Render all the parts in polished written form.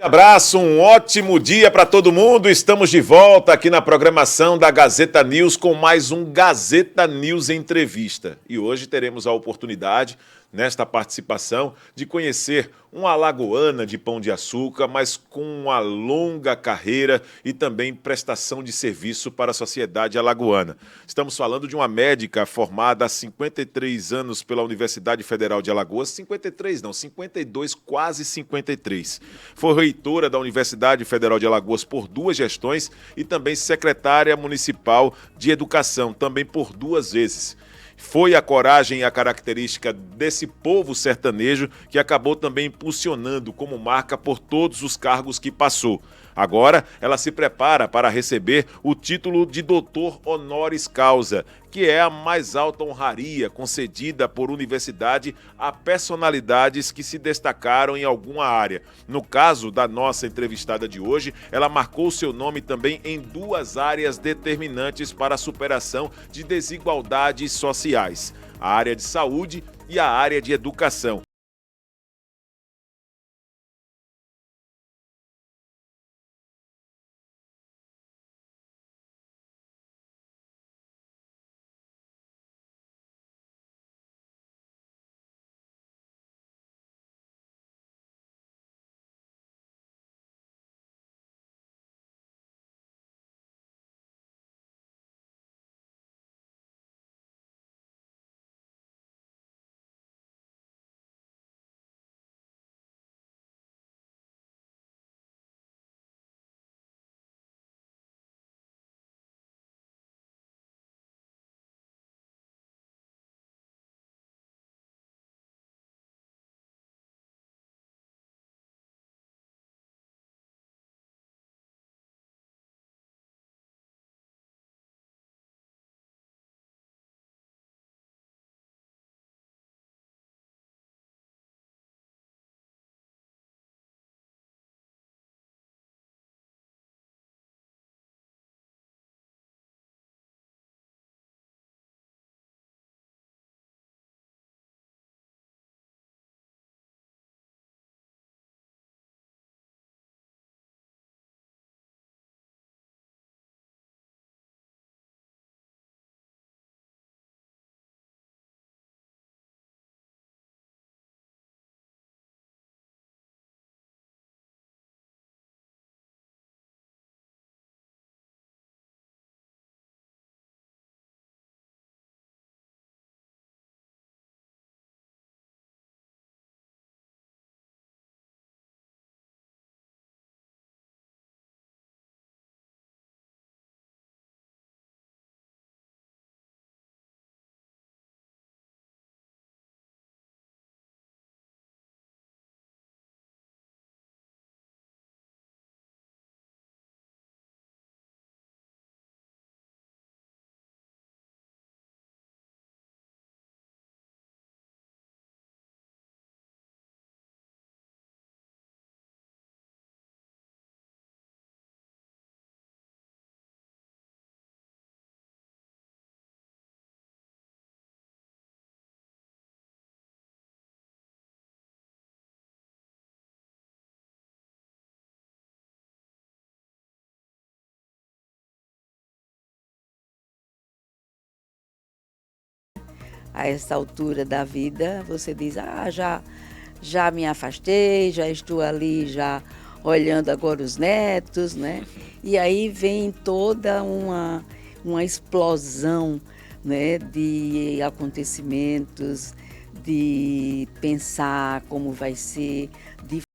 Abraço, um ótimo dia para todo mundo. Estamos de volta aqui na programação da Gazeta News com mais um Gazeta News Entrevista. E hoje teremos a oportunidade, nesta participação, de conhecer uma alagoana de Pão de Açúcar, mas com uma longa carreira e também prestação de serviço para a sociedade alagoana. Estamos falando de uma médica formada há 53 anos pela Universidade Federal de Alagoas, 53 não, 52, quase 53. Foi reitora da Universidade Federal de Alagoas por 2 gestões e também secretária municipal de educação, também por 2 vezes. Foi a coragem e a característica desse povo sertanejo que acabou também impulsionando como marca por todos os cargos que passou. Agora, ela se prepara para receber o título de doutor honoris causa, que é a mais alta honraria concedida por universidade a personalidades que se destacaram em alguma área. No caso da nossa entrevistada de hoje, ela marcou seu nome também em 2 áreas determinantes para a superação de desigualdades sociais: a área de saúde e a área de educação. A essa altura da vida, você diz, já me afastei, já estou ali, já olhando agora os netos, né? E aí vem toda uma explosão, né, de acontecimentos, de pensar como vai ser, de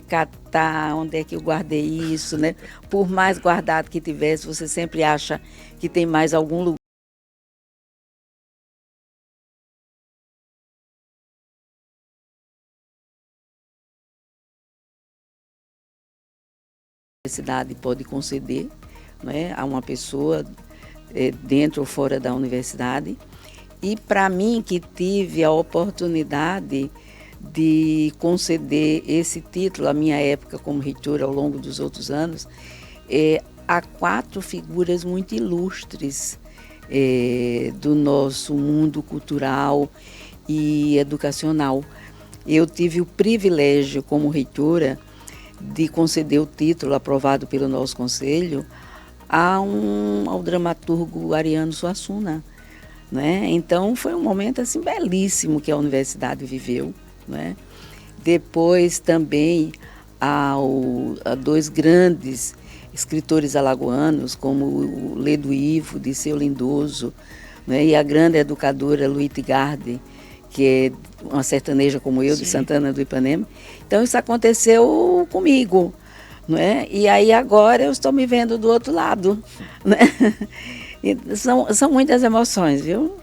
catar onde é que eu guardei isso, né? Por mais guardado que tivesse, você sempre acha que tem mais algum lugar. A universidade pode conceder, né, a uma pessoa dentro ou fora da universidade. E para mim, que tive a oportunidade de conceder esse título à minha época como reitora ao longo dos outros anos, há 4 figuras muito ilustres do nosso mundo cultural e educacional. Eu tive o privilégio, como reitora, de conceder o título aprovado pelo nosso conselho ao dramaturgo Ariano Suassuna, né? Então foi um momento assim belíssimo que a universidade viveu, né? Depois também a 2 grandes escritores alagoanos, como o Ledo Ivo, Disseu Lindoso, né? E a grande educadora Luíte Garde, que é uma sertaneja como eu, Sim. de Santana do Ipanema. Então isso aconteceu comigo, não é? E aí agora eu estou me vendo do outro lado, né? E são muitas emoções, viu?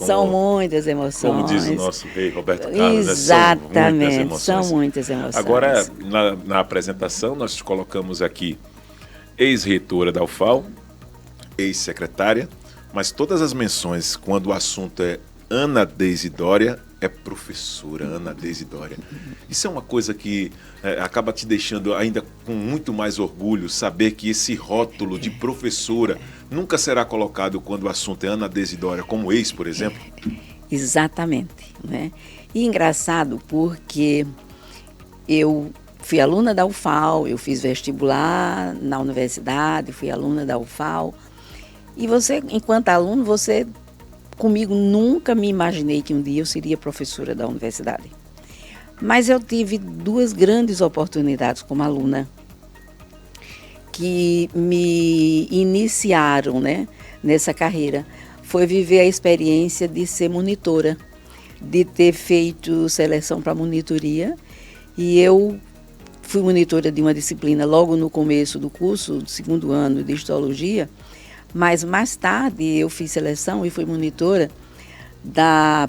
São muitas emoções. Como diz o nosso rei Roberto Carlos, Exatamente, né? são muitas emoções. Agora, na apresentação, nós colocamos aqui ex-reitora da UFAL, ex-secretária, mas todas as menções, quando o assunto é Ana Deisidória, é professora Ana Deisidória. Isso é uma coisa que acaba te deixando ainda com muito mais orgulho, saber que esse rótulo de professora nunca será colocado quando o assunto é Ana Deisidória, como ex, por exemplo? Exatamente, né? E engraçado porque eu fui aluna da UFAL, eu fiz vestibular na universidade, fui aluna da UFAL. E você, enquanto aluno, comigo nunca me imaginei que um dia eu seria professora da universidade. Mas eu tive 2 grandes oportunidades como aluna que me iniciaram, né, nessa carreira. Foi viver a experiência de ser monitora, de ter feito seleção para monitoria. E eu fui monitora de uma disciplina logo no começo do curso, do 2º ano de histologia. Mas mais tarde eu fiz seleção e fui monitora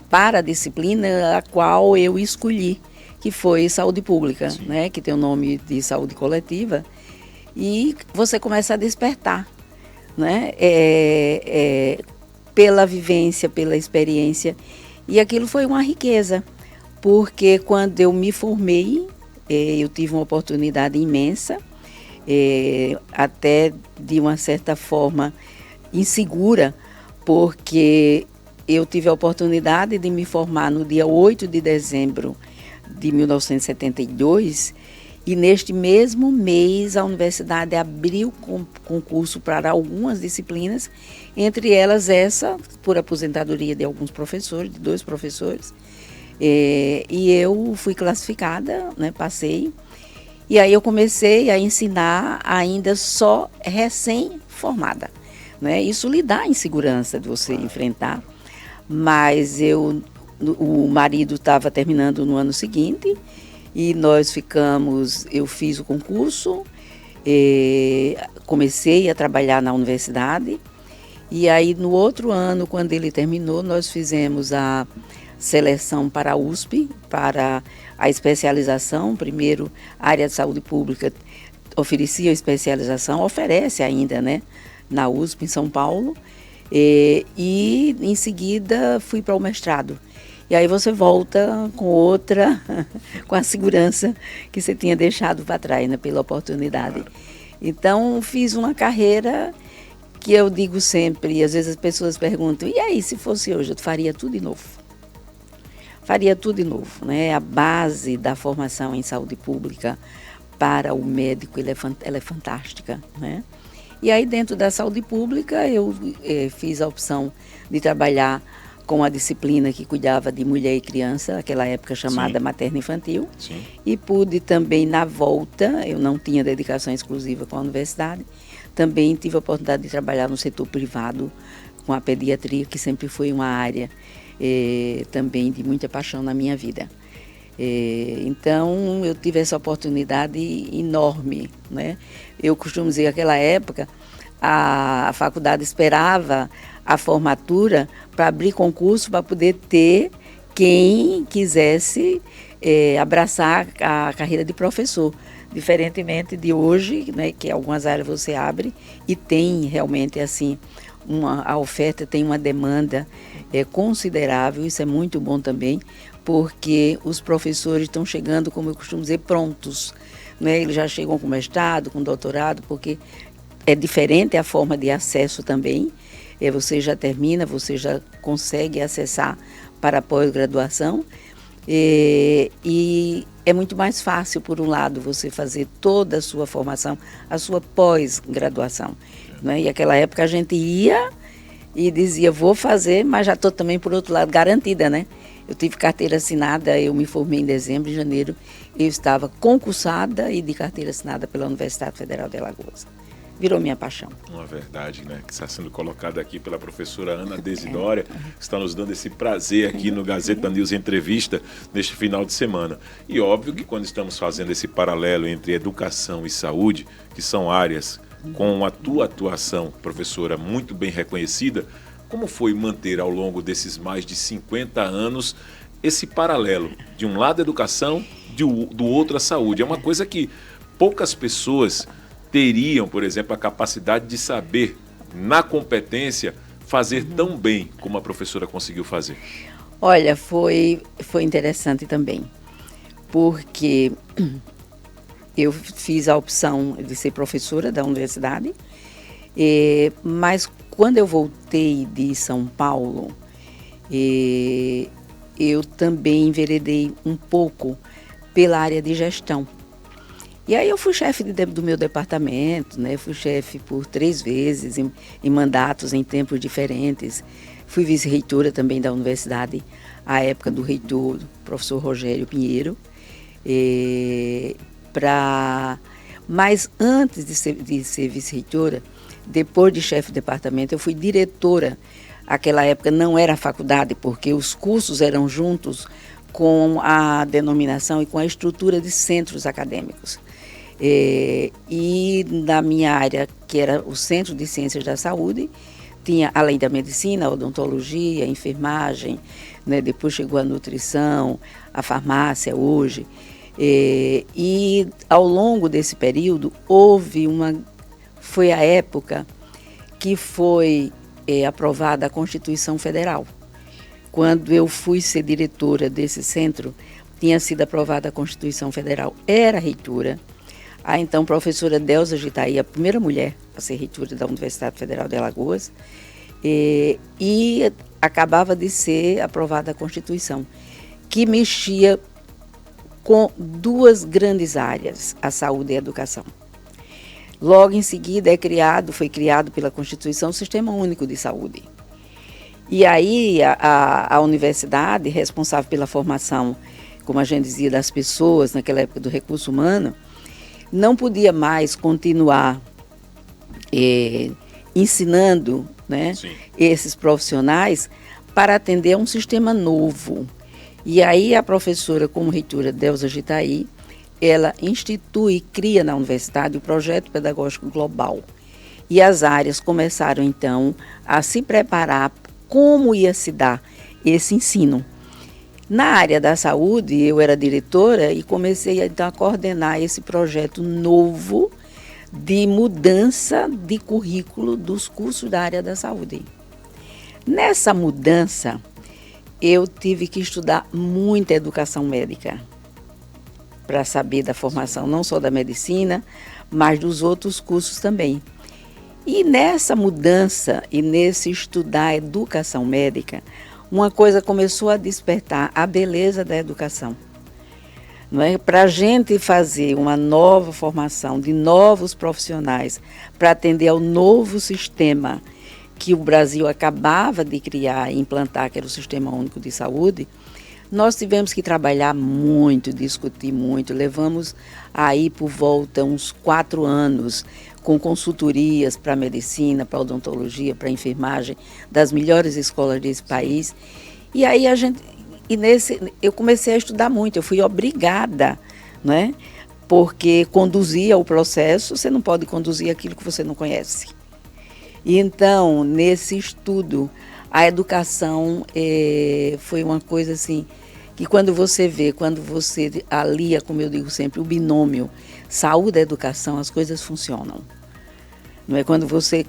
para a disciplina a qual eu escolhi, que foi saúde pública, né, que tem o nome de saúde coletiva. E você começa a despertar, né, pela vivência, pela experiência. E aquilo foi uma riqueza, porque quando eu me formei, eu tive uma oportunidade imensa, até de uma certa forma insegura, porque eu tive a oportunidade de me formar no dia 8 de dezembro de 1972 e neste mesmo mês a universidade abriu concurso para algumas disciplinas, entre elas essa, por aposentadoria de alguns professores, de 2 professores, e eu fui classificada, né, passei. E aí eu comecei a ensinar ainda só recém-formada, né? Isso lhe dá insegurança de você enfrentar, mas o marido estava terminando no ano seguinte e eu fiz o concurso, comecei a trabalhar na universidade e aí no outro ano, quando ele terminou, nós fizemos a seleção para a USP, para a especialização. Primeiro, a área de saúde pública oferecia a especialização, oferece ainda, né, na USP, em São Paulo, e em seguida fui para o mestrado. E aí você volta com com a segurança que você tinha deixado para trás, né, pela oportunidade. Então, fiz uma carreira que eu digo sempre, às vezes as pessoas perguntam, e aí, se fosse hoje, eu faria tudo de novo. Faria tudo de novo, né? A base da formação em saúde pública para o médico, ela é fantástica, né? E aí, dentro da saúde pública, eu fiz a opção de trabalhar com a disciplina que cuidava de mulher e criança, naquela época chamada materno-infantil. E pude também, na volta, eu não tinha dedicação exclusiva com a universidade, também tive a oportunidade de trabalhar no setor privado, com a pediatria, que sempre foi uma área também de muita paixão na minha vida. Então, eu tive essa oportunidade enorme, né? Eu costumo dizer que naquela época a faculdade esperava a formatura para abrir concurso para poder ter quem quisesse abraçar a carreira de professor. Diferentemente de hoje, né, que algumas áreas você abre e tem realmente assim, a oferta tem uma demanda considerável, isso é muito bom também, porque os professores estão chegando, como eu costumo dizer, prontos. Né? Eles já chegam com mestrado, com doutorado, porque é diferente a forma de acesso também. Você já termina, você já consegue acessar para a pós-graduação. E é muito mais fácil, por um lado, você fazer toda a sua formação, a sua pós-graduação. Né? E naquela época a gente ia e dizia, vou fazer, mas já estou também, por outro lado, garantida, né? Eu tive carteira assinada, eu me formei em dezembro, em janeiro, eu estava concursada e de carteira assinada pela Universidade Federal de Alagoas. Virou minha paixão. Uma verdade, né? Que está sendo colocada aqui pela professora Ana Desidória, que está nos dando esse prazer aqui no Gazeta News Entrevista neste final de semana. E óbvio que quando estamos fazendo esse paralelo entre educação e saúde, que são áreas com a tua atuação, professora, muito bem reconhecida, como foi manter ao longo desses mais de 50 anos esse paralelo? De um lado a educação, do outro a saúde. É uma coisa que poucas pessoas teriam, por exemplo, a capacidade de saber, na competência, fazer tão bem como a professora conseguiu fazer. Olha, foi interessante também, porque eu fiz a opção de ser professora da universidade, mas quando eu voltei de São Paulo, eu também enveredei um pouco pela área de gestão. E aí eu fui chefe do meu departamento, né? Fui chefe por 3 vezes, em mandatos em tempos diferentes. Fui vice-reitora também da universidade, à época do reitor, professor Rogério Pinheiro. Mas antes de ser vice-reitora, depois de chefe de departamento, eu fui diretora. Aquela época não era faculdade, porque os cursos eram juntos com a denominação e com a estrutura de centros acadêmicos. E na minha área, que era o Centro de Ciências da Saúde, tinha, além da medicina, a odontologia, a enfermagem, né? Depois chegou a nutrição, a farmácia hoje. E ao longo desse período, foi a época que foi aprovada a Constituição Federal. Quando eu fui ser diretora desse centro, tinha sido aprovada a Constituição Federal, era reitora. A então professora Delza Gitaí, a primeira mulher a ser reitora da Universidade Federal de Alagoas, e acabava de ser aprovada a Constituição, que mexia com 2 grandes áreas, a saúde e a educação. Logo em seguida foi criado pela Constituição o Sistema Único de Saúde. E aí a universidade, responsável pela formação, como a gente dizia, das pessoas, naquela época do recurso humano, não podia mais continuar ensinando, né, esses profissionais para atender a um sistema novo. E aí a professora, como reitora Delza Gitaí, ela institui e cria na universidade o projeto pedagógico global. E as áreas começaram então a se preparar como ia se dar esse ensino. Na área da saúde, eu era diretora e comecei então a coordenar esse projeto novo de mudança de currículo dos cursos da área da saúde. Nessa mudança, eu tive que estudar muita educação médica para saber da formação não só da medicina, mas dos outros cursos também. E nessa mudança e nesse estudar educação médica, uma coisa começou a despertar, a beleza da educação. Não é? Para a gente fazer uma nova formação de novos profissionais para atender ao novo sistema que o Brasil acabava de criar e implantar, que era o Sistema Único de Saúde, nós tivemos que trabalhar muito, discutir muito. Levamos aí por volta uns 4 anos com consultorias para a medicina, para a odontologia, para a enfermagem, das melhores escolas desse país. E aí a gente eu comecei a estudar muito, eu fui obrigada, né? Porque conduzia o processo, você não pode conduzir aquilo que você não conhece. E então, nesse estudo, a educação foi uma coisa assim, que quando você vê, quando você alia, como eu digo sempre, o binômio saúde e educação, as coisas funcionam. Não é quando você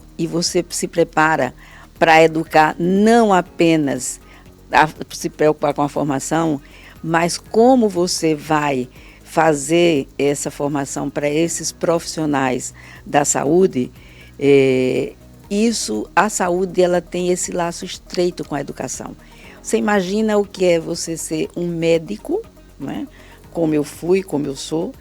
se prepara para educar não apenas se preocupar com a formação, mas como você vai fazer essa formação para esses profissionais da saúde, a saúde ela tem esse laço estreito com a educação. Você imagina o que é você ser um médico, né? Como eu fui, como eu sou,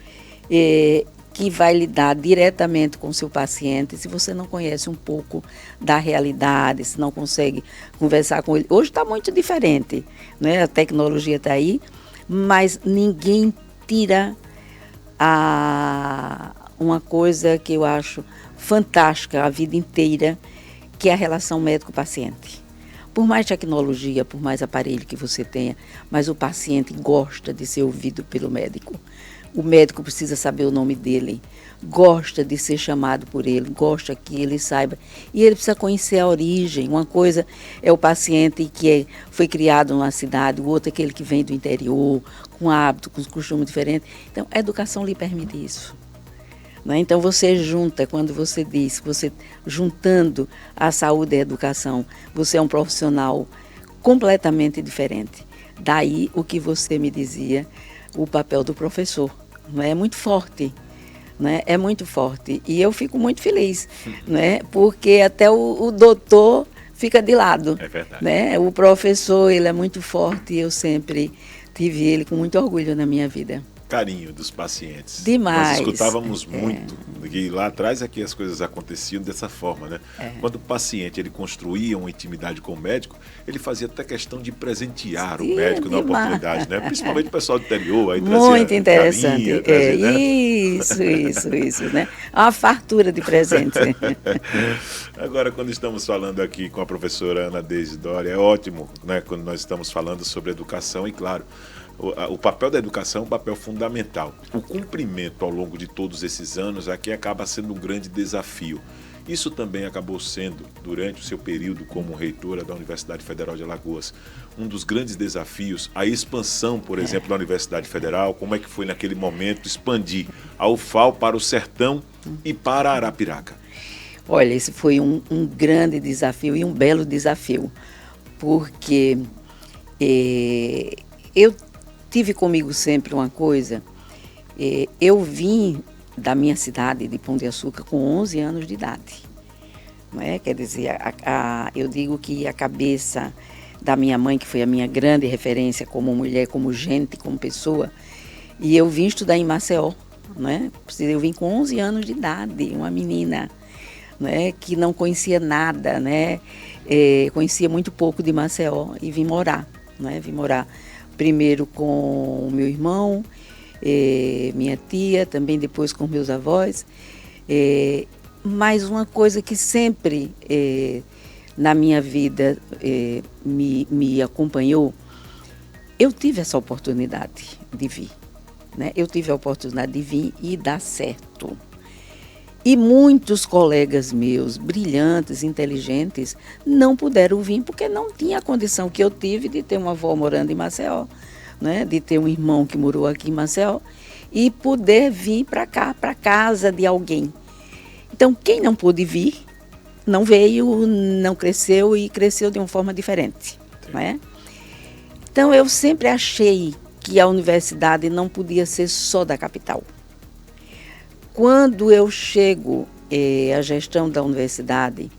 que vai lidar diretamente com o seu paciente, se você não conhece um pouco da realidade, se não consegue conversar com ele. Hoje está muito diferente, né? A tecnologia está aí, mas ninguém tira uma coisa que eu acho fantástica a vida inteira, que é a relação médico-paciente. Por mais tecnologia, por mais aparelho que você tenha, mas o paciente gosta de ser ouvido pelo médico. O médico precisa saber o nome dele, gosta de ser chamado por ele, gosta que ele saiba. E ele precisa conhecer a origem. Uma coisa é o paciente que foi criado numa cidade, o outro é aquele que vem do interior, com hábito, com costumes diferentes. Então, a educação lhe permite isso. Né? Então, você junta, quando você diz, você juntando a saúde e a educação, você é um profissional completamente diferente. Daí o que você me dizia, o papel do professor, né? É muito forte, né? É muito forte. E eu fico muito feliz, né? Porque até o doutor fica de lado. É verdade. Né? O professor, ele é muito forte e eu sempre tive ele com muito orgulho na minha vida. Carinho dos pacientes. Nós Demais. escutávamos muito, que lá atrás é que as coisas aconteciam dessa forma, né? Quando o paciente ele construía uma intimidade com o médico, ele fazia até questão de presentear o médico na oportunidade, né? Principalmente o pessoal do interior, aí trazia muito interessante. galinha, trazia, né? Isso, né? Uma fartura de presente. Agora, quando estamos falando aqui com a professora Ana Deise Doria, é ótimo, né? Quando nós estamos falando sobre educação e, claro, o papel da educação é um papel fundamental. O cumprimento ao longo de todos esses anos aqui acaba sendo um grande desafio. Isso também acabou sendo, durante o seu período como reitora da Universidade Federal de Alagoas, um dos grandes desafios, a expansão, por exemplo, da Universidade Federal. Como é que foi naquele momento expandir a UFAL para o Sertão e para Arapiraca? Olha, esse foi um grande desafio e um belo desafio, porque eu tive comigo sempre uma coisa, eu vim da minha cidade de Pão de Açúcar com 11 anos de idade. Não é? Quer dizer, eu digo que a cabeça da minha mãe, que foi a minha grande referência como mulher, como gente, como pessoa, e eu vim estudar em Maceió. Não é? Eu vim com 11 anos de idade, uma menina, não é? Que não conhecia nada, né? Conhecia muito pouco de Maceió e vim morar. Não é? Vim morar primeiro com o meu irmão, minha tia, também depois com meus avós. Mas uma coisa que sempre na minha vida me acompanhou, eu tive essa oportunidade de vir. Né? Eu tive a oportunidade de vir e dar certo. E muitos colegas meus, brilhantes, inteligentes, não puderam vir porque não tinha a condição que eu tive de ter uma avó morando em Maceió, né? De ter um irmão que morou aqui em Maceió e poder vir para cá, para casa de alguém. Então, quem não pôde vir, não veio, não cresceu e cresceu de uma forma diferente. Né? Então, eu sempre achei que a universidade não podia ser só da capital. Quando eu chego à gestão da universidade,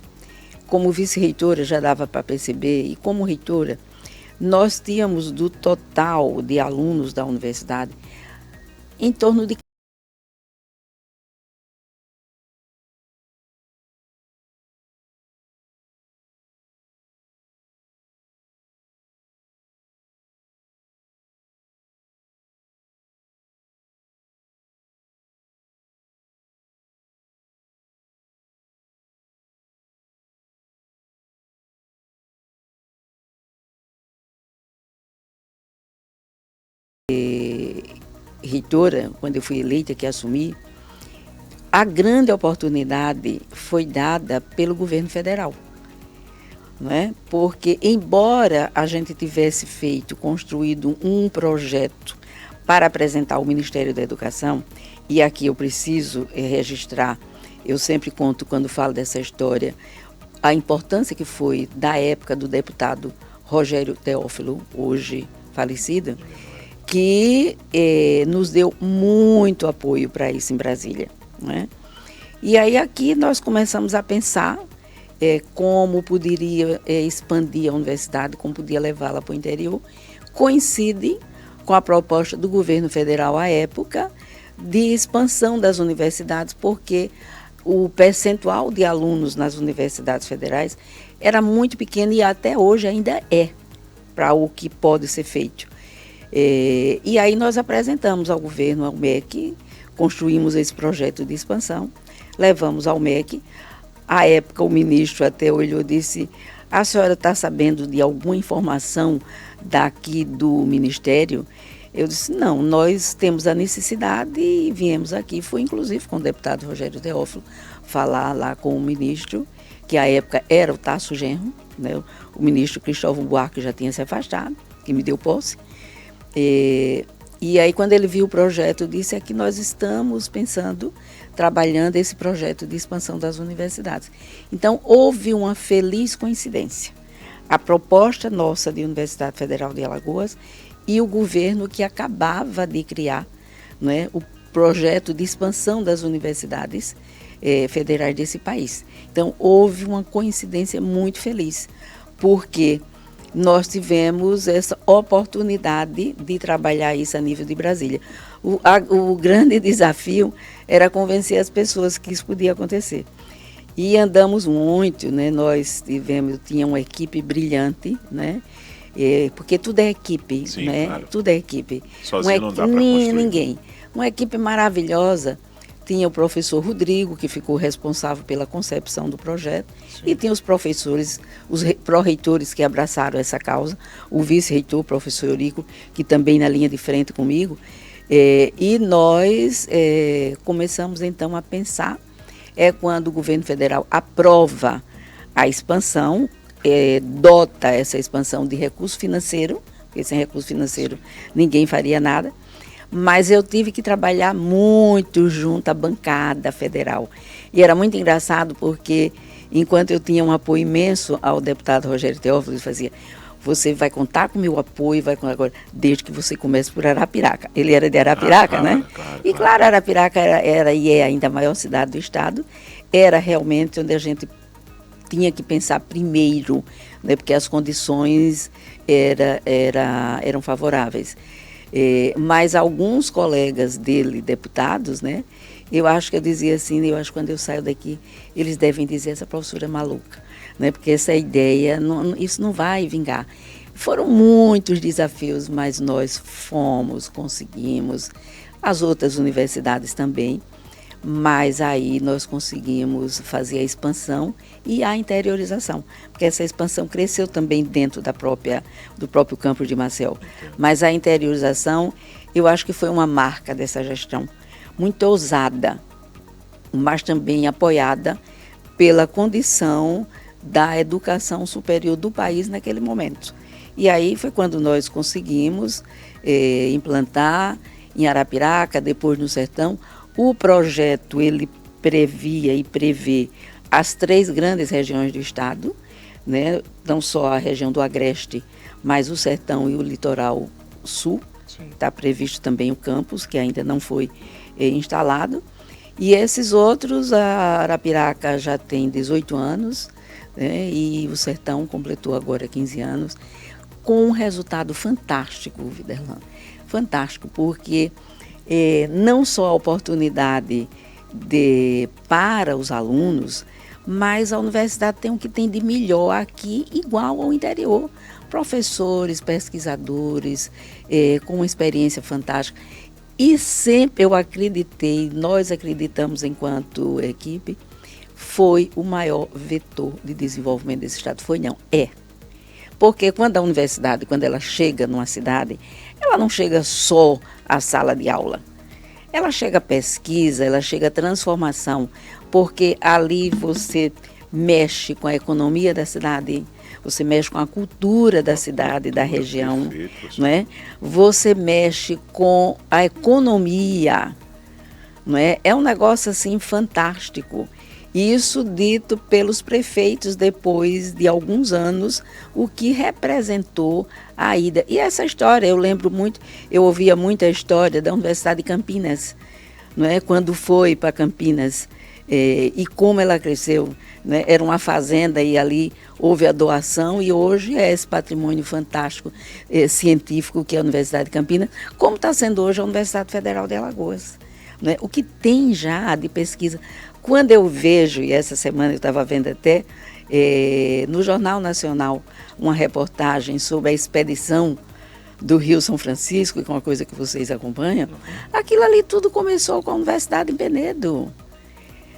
como vice-reitora já dava para perceber, e como reitora, nós tínhamos do total de alunos da universidade em torno de reitora, quando eu fui eleita, que assumi, a grande oportunidade foi dada pelo governo federal. Não é? Porque, embora a gente tivesse construído um projeto para apresentar ao Ministério da Educação, e aqui eu preciso registrar, eu sempre conto quando falo dessa história, a importância que foi da época do deputado Rogério Teófilo, hoje falecido, que nos deu muito apoio para isso em Brasília. Né? E aí aqui nós começamos a pensar como poderia expandir a universidade, como podia levá-la para o interior. Coincide com a proposta do governo federal à época de expansão das universidades, porque o percentual de alunos nas universidades federais era muito pequeno e até hoje ainda é para o que pode ser feito. E aí nós apresentamos ao governo, ao MEC, construímos esse projeto de expansão, levamos ao MEC. À época, o ministro até olhou e disse: a senhora está sabendo de alguma informação daqui do Ministério? Eu disse: não, nós temos a necessidade e viemos aqui. Fui, inclusive, com o deputado Rogério Teófilo falar lá com o ministro, que à época era o Tasso Genro, né? O ministro Cristóvão Buarque já tinha se afastado, que me deu posse. E aí, quando ele viu o projeto, disse: é que nós estamos pensando, trabalhando esse projeto de expansão das universidades. Então, houve uma feliz coincidência. A proposta nossa de Universidade Federal de Alagoas e o governo que acabava de criar, né, o projeto de expansão das universidades federais desse país. Então, houve uma coincidência muito feliz, porque nós tivemos essa oportunidade de trabalhar isso a nível de Brasília. O grande desafio era convencer as pessoas que isso podia acontecer. E andamos muito, né? Tinha uma equipe brilhante, né? Porque tudo é equipe, sim, né? Claro. Tudo é equipe. Sozinho não dá para construir. Ninguém. Uma equipe maravilhosa. Tinha o professor Rodrigo, que ficou responsável pela concepção do projeto, sim, e tinha os professores, os pró-reitores que abraçaram essa causa, o vice-reitor, o professor Eurico, que também na linha de frente comigo, e nós começamos então a pensar, quando o governo federal aprova a expansão, dota essa expansão de recurso financeiro, porque sem recurso financeiro ninguém faria nada. Mas eu tive que trabalhar muito junto à bancada federal. E era muito engraçado porque, enquanto eu tinha um apoio imenso ao deputado Rogério Teófilo, ele fazia: você vai contar com o meu apoio, vai contar agora, desde que você comece por Arapiraca. Ele era de Arapiraca, claro, né? Claro, e claro, Arapiraca era e é ainda a maior cidade do estado, era realmente onde a gente tinha que pensar primeiro, né? Porque as condições eram favoráveis. Mas alguns colegas dele, deputados, né, eu acho que eu dizia assim, eu acho que quando eu saio daqui, eles devem dizer: essa professora é maluca, né, porque essa ideia, isso não vai vingar. Foram muitos desafios, mas nós conseguimos, as outras universidades também, mas aí nós conseguimos fazer a expansão e a interiorização, porque essa expansão cresceu também dentro do próprio campus de Maceió. Mas a interiorização, eu acho que foi uma marca dessa gestão, muito ousada, mas também apoiada pela condição da educação superior do país naquele momento. E aí foi quando nós conseguimos implantar em Arapiraca, depois no Sertão. O projeto, ele previa e prevê as 3 grandes regiões do estado, né? Não só a região do Agreste, mas o Sertão e o Litoral Sul. Está previsto também o campus, que ainda não foi instalado. E esses outros, a Arapiraca já tem 18 anos, né? E o Sertão completou agora 15 anos, com um resultado fantástico, Viderlan. Fantástico, porque não só a oportunidade para os alunos, mas a universidade tem o que tem de melhor aqui, igual ao interior. Professores, pesquisadores, com uma experiência fantástica. E sempre eu acreditei, nós acreditamos enquanto equipe, foi o maior vetor de desenvolvimento desse estado. Foi não, é. Porque quando a universidade, quando ela chega numa cidade, ela ela não chega só à sala de aula. Ela chega à pesquisa, ela chega à transformação, porque ali você mexe com a economia da cidade, você mexe com a cultura da cidade, da região, não é? Você mexe com a economia, não é? É um negócio assim fantástico. Isso dito pelos prefeitos depois de alguns anos, o que representou a ida. E essa história, eu lembro muito, eu ouvia muito a história da Universidade de Campinas, não é? Quando foi para Campinas e como ela cresceu, né? Era uma fazenda e ali houve a doação e hoje é esse patrimônio fantástico científico que é a Universidade de Campinas, como está sendo hoje a Universidade Federal de Alagoas. Né? O que tem já de pesquisa. Quando eu vejo, e essa semana eu estava vendo até no Jornal Nacional, uma reportagem sobre a expedição do Rio São Francisco, que é uma coisa que vocês acompanham, aquilo ali tudo começou com a Universidade em Penedo.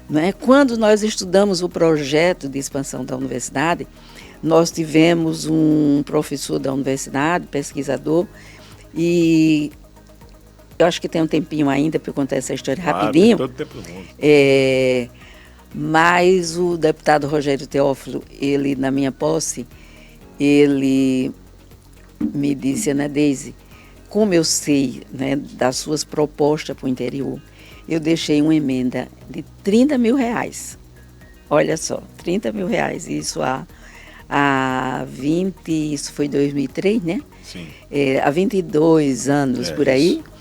Né? Quando nós estudamos o projeto de expansão da universidade, nós tivemos um professor da universidade, pesquisador, e eu acho que tem um tempinho ainda para eu contar essa história rapidinho. Todo tempo do mundo. Mas o deputado Rogério Teófilo, ele, na minha posse, ele me disse, Ana Deise, como eu sei, né, das suas propostas para o interior, eu deixei uma emenda de 30 mil reais. Olha só, 30 mil reais, isso há 20, isso foi 2003, né? Sim. Há 22 anos por aí. Isso.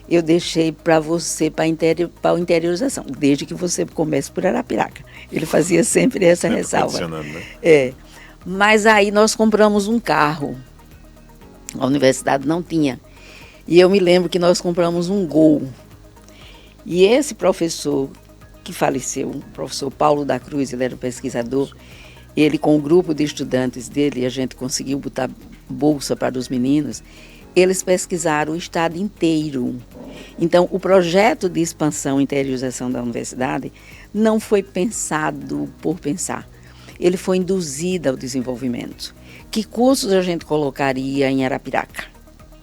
Eu deixei para você, para a interiorização, desde que você comece por Arapiraca. Ele fazia sempre essa ressalva. Né? Mas aí nós compramos um carro. A universidade não tinha. E eu me lembro que nós compramos um Gol. E esse professor que faleceu, o professor Paulo da Cruz, ele era um pesquisador, ele com o grupo de estudantes dele, a gente conseguiu botar bolsa para os meninos, eles pesquisaram o estado inteiro. Então, o projeto de expansão e interiorização da universidade não foi pensado por pensar. Ele foi induzido ao desenvolvimento. Que cursos a gente colocaria em Arapiraca,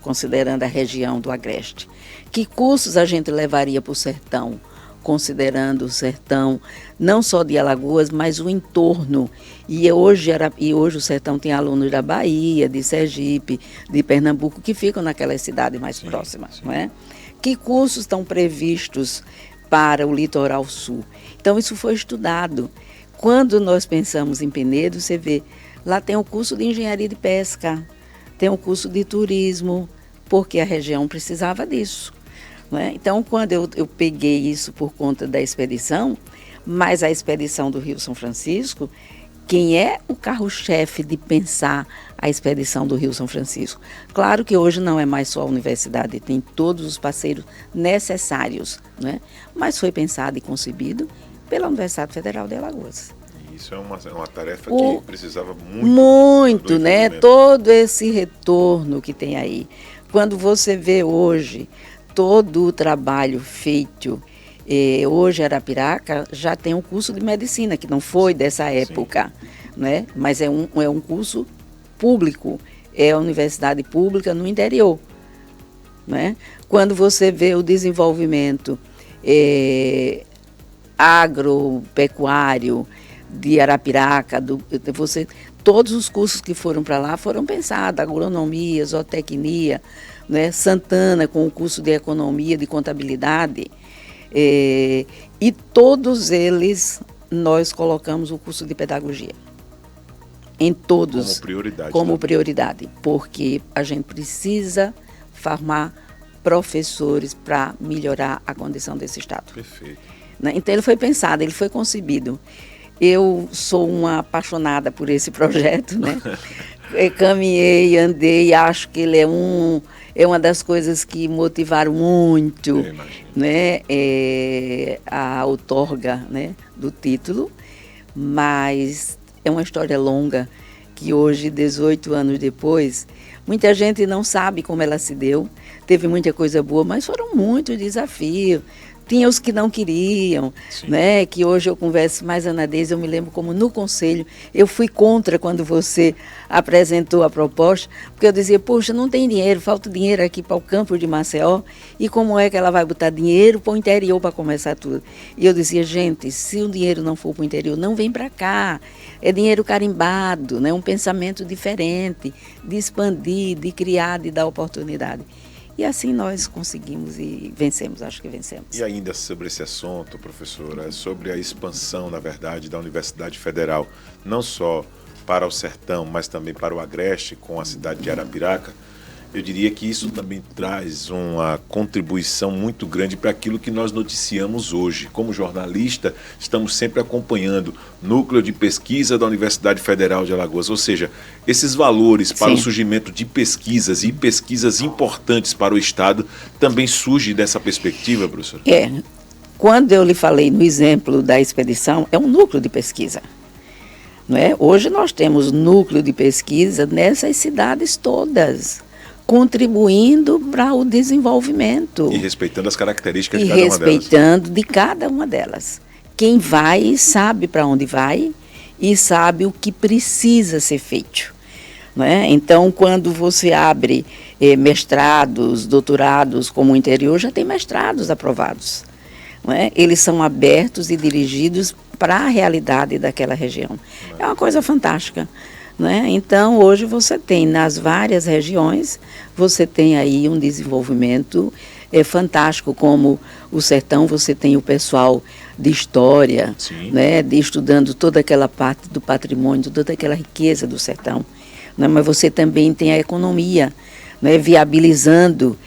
considerando a região do Agreste? Que cursos a gente levaria para o sertão, considerando o sertão não só de Alagoas, mas o entorno. E hoje o sertão tem alunos da Bahia, de Sergipe, de Pernambuco, que ficam naquelas cidades mais próximas. Sim. Não é? Que cursos estão previstos para o litoral sul? Então, isso foi estudado. Quando nós pensamos em Penedo, você vê, lá tem o curso de engenharia de pesca, tem o curso de turismo, porque a região precisava disso. Não é? Então, quando eu peguei isso por conta da expedição, mas a expedição do Rio São Francisco, quem é o carro-chefe de pensar a expedição do Rio São Francisco? Claro que hoje não é mais só a universidade, tem todos os parceiros necessários, né? Mas foi pensado e concebido pela Universidade Federal de Alagoas. Isso é uma tarefa que precisava muito. Muito, né? Todo esse retorno que tem aí. Quando você vê hoje todo o trabalho feito, hoje Arapiraca já tem um curso de medicina, que não foi dessa época, né? Mas é um curso público, é a universidade pública no interior. Né? Quando você vê o desenvolvimento agropecuário de Arapiraca, todos os cursos que foram para lá foram pensados, agronomia, zootecnia, né? Santana com o curso de economia, de contabilidade, e todos eles nós colocamos o curso de pedagogia. Em todos. Como prioridade. Como prioridade, porque a gente precisa formar professores para melhorar a condição desse estado. Perfeito. Né? Então ele foi pensado, ele foi concebido. Eu sou uma apaixonada por esse projeto, né? Caminhei, andei, acho que ele é uma das coisas que motivaram muito, né? A outorga, né? Do título, mas é uma história longa que hoje, 18 anos depois, muita gente não sabe como ela se deu. Teve muita coisa boa, mas foram muitos desafios. Tinha os que não queriam, né? Que hoje eu converso mais, Ana Deise, eu me lembro como no conselho, eu fui contra quando você apresentou a proposta, porque eu dizia, poxa, não tem dinheiro, falta dinheiro aqui para o campo de Maceió, e como é que ela vai botar dinheiro para o interior para começar tudo? E eu dizia, gente, se o dinheiro não for para o interior, não vem para cá, é dinheiro carimbado, né? Um pensamento diferente, de expandir, de criar, de dar oportunidade. E assim nós conseguimos e vencemos, acho que vencemos. E ainda sobre esse assunto, professora, sobre a expansão, na verdade, da Universidade Federal, não só para o Sertão, mas também para o Agreste, com a cidade de Arapiraca, eu diria que isso também traz uma contribuição muito grande para aquilo que nós noticiamos hoje. Como jornalista, estamos sempre acompanhando o núcleo de pesquisa da Universidade Federal de Alagoas, ou seja, esses valores para o surgimento de pesquisas e pesquisas importantes para o Estado também surge dessa perspectiva, professor? Quando eu lhe falei no exemplo da expedição, é um núcleo de pesquisa. Não é? Hoje nós temos núcleo de pesquisa nessas cidades todas, contribuindo para o desenvolvimento. E respeitando as características de cada uma delas. E respeitando de cada uma delas. Quem vai sabe para onde vai e sabe o que precisa ser feito. Não é? Então, quando você abre mestrados, doutorados, como o interior, já tem mestrados aprovados. Não é? Eles são abertos e dirigidos para a realidade daquela região. É uma coisa fantástica. Né? Então, hoje você tem, nas várias regiões, você tem aí um desenvolvimento fantástico, como o Sertão, você tem o pessoal de história, né? Estudando toda aquela parte do patrimônio, toda aquela riqueza do Sertão. Né? Mas você também tem a economia, né? Viabilizando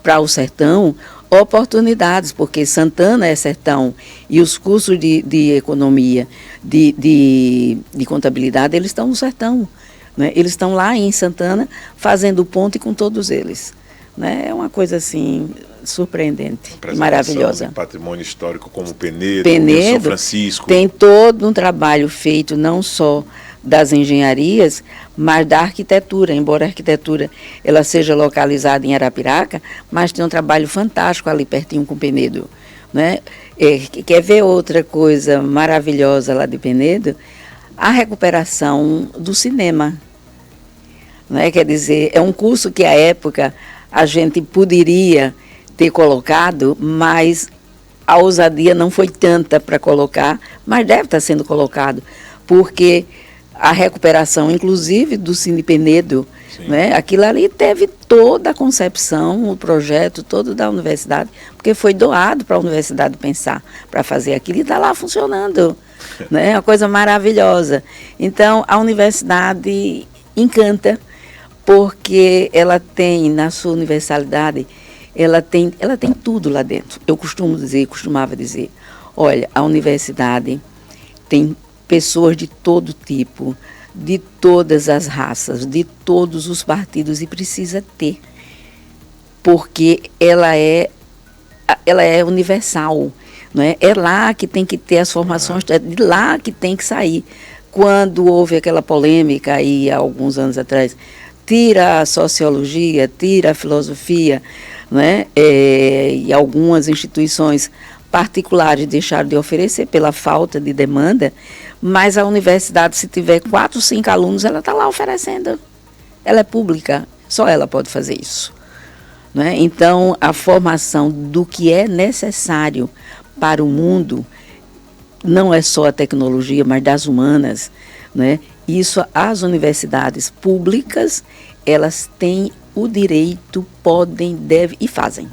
para o Sertão oportunidades, porque Santana é sertão e os cursos de economia, de contabilidade, eles estão no sertão. Né? Eles estão lá em Santana fazendo ponte com todos eles. Né? É uma coisa assim surpreendente e maravilhosa. Patrimônio histórico como Penedo, São Francisco. Tem todo um trabalho feito não só das engenharias, mas da arquitetura, embora a arquitetura ela seja localizada em Arapiraca, mas tem um trabalho fantástico ali pertinho com Penedo. Né? Quer ver outra coisa maravilhosa lá de Penedo? A recuperação do cinema. Né? Quer dizer, é um curso que à época a gente poderia ter colocado, mas a ousadia não foi tanta para colocar, mas deve estar sendo colocado, porque a recuperação, inclusive, do Cine Penedo, né? Aquilo ali teve toda a concepção, o projeto todo da universidade, porque foi doado para a universidade pensar, para fazer aquilo, e está lá funcionando. Né? É uma coisa maravilhosa. Então, a universidade encanta, porque ela tem, na sua universalidade, ela tem tudo lá dentro. Eu costumava dizer, olha, a universidade tem pessoas de todo tipo, de todas as raças, de todos os partidos, e precisa ter, porque ela é universal, não é? É lá que tem que ter as formações, é de lá que tem que sair. Quando houve aquela polêmica aí, há alguns anos atrás, tira a sociologia, tira a filosofia, né? E algumas instituições particulares deixaram de oferecer pela falta de demanda, mas a universidade, se tiver 4, 5 alunos, ela está lá oferecendo. Ela é pública, só ela pode fazer isso. Né? Então, a formação do que é necessário para o mundo, não é só a tecnologia, mas das humanas, né? Isso, as universidades públicas, elas têm o direito, podem, devem e fazem.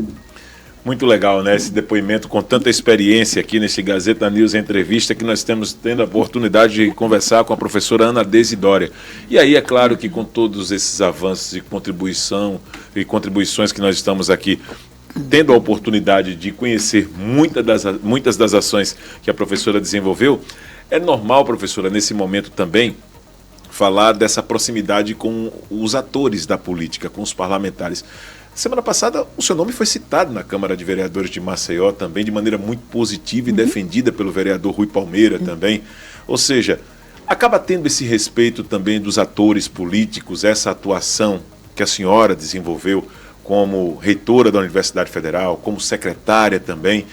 Muito legal, né? Esse depoimento com tanta experiência aqui nesse Gazeta News Entrevista, que nós estamos tendo a oportunidade de conversar com a professora Ana Deise Doria. E aí, é claro que com todos esses avanços e contribuições que nós estamos aqui tendo a oportunidade de conhecer muitas das ações que a professora desenvolveu, é normal, professora, nesse momento também, falar dessa proximidade com os atores da política, com os parlamentares. Semana passada, o seu nome foi citado na Câmara de Vereadores de Maceió também, de maneira muito positiva e defendida pelo vereador Rui Palmeira também. Ou seja, acaba tendo esse respeito também dos atores políticos, essa atuação que a senhora desenvolveu como reitora da Universidade Federal, como secretária também.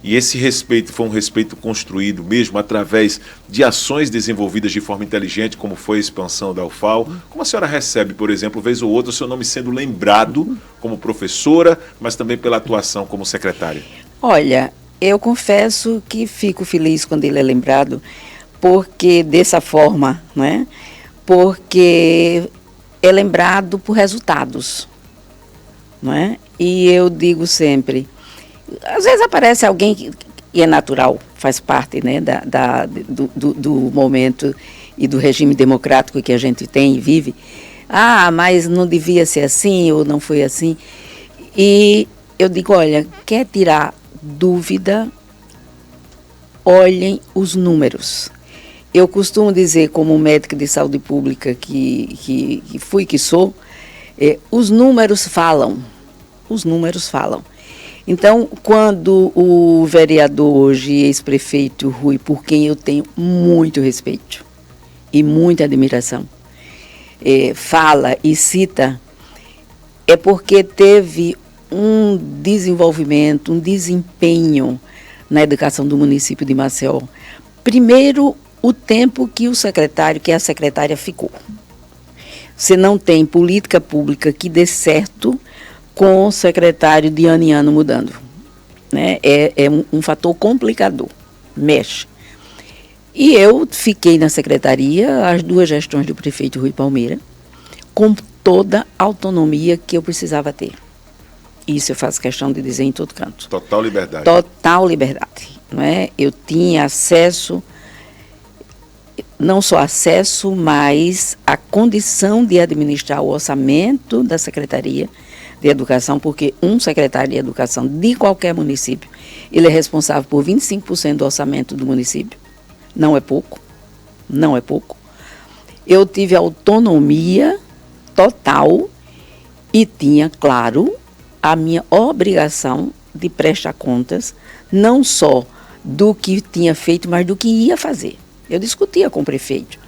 E esse respeito foi um respeito construído mesmo através de ações desenvolvidas de forma inteligente, como foi a expansão da UFAL. Como a senhora recebe, por exemplo, vez ou outra, o seu nome sendo lembrado como professora, mas também pela atuação como secretária? Olha, eu confesso que fico feliz quando ele é lembrado, porque dessa forma, né? Porque é lembrado por resultados, não é? E eu digo sempre, às vezes aparece alguém que é natural, faz parte, né, do momento e do regime democrático que a gente tem e vive. Ah, mas não devia ser assim ou não foi assim. E eu digo, olha, quer tirar dúvida, olhem os números. Eu costumo dizer, como médica de saúde pública que fui, que sou, os números falam. Os números falam. Então, quando o vereador hoje, ex-prefeito Rui, por quem eu tenho muito respeito e muita admiração, fala e cita, é porque teve um desenvolvimento, um desempenho na educação do município de Maceió. Primeiro, o tempo que o secretário, que a secretária ficou. Você não tem política pública que dê certo com o secretário de ano em ano mudando, né? É um fator complicador, mexe. E eu fiquei na secretaria, as 2 gestões do prefeito Rui Palmeira, com toda a autonomia que eu precisava ter. Isso eu faço questão de dizer em todo canto. Total liberdade. Total liberdade, não é? Eu tinha acesso, não só acesso, mas a condição de administrar o orçamento da Secretaria de Educação, porque um secretário de Educação de qualquer município, ele é responsável por 25% do orçamento do município. Não é pouco, não é pouco. Eu tive autonomia total e tinha, claro, a minha obrigação de prestar contas, não só do que tinha feito, mas do que ia fazer. Eu discutia com o prefeito,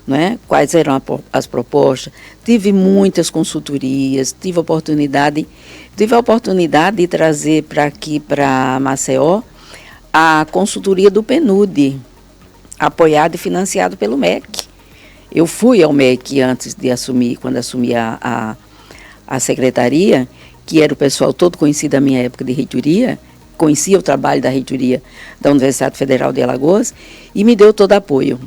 né, quais eram as propostas, tive muitas consultorias, tive a oportunidade de trazer para aqui, para Maceió, a consultoria do PNUD, apoiado e financiado pelo MEC. Eu fui ao MEC antes de assumir, quando assumi a secretaria, que era o pessoal todo conhecido da minha época de reitoria, conhecia o trabalho da reitoria da Universidade Federal de Alagoas e me deu todo apoio.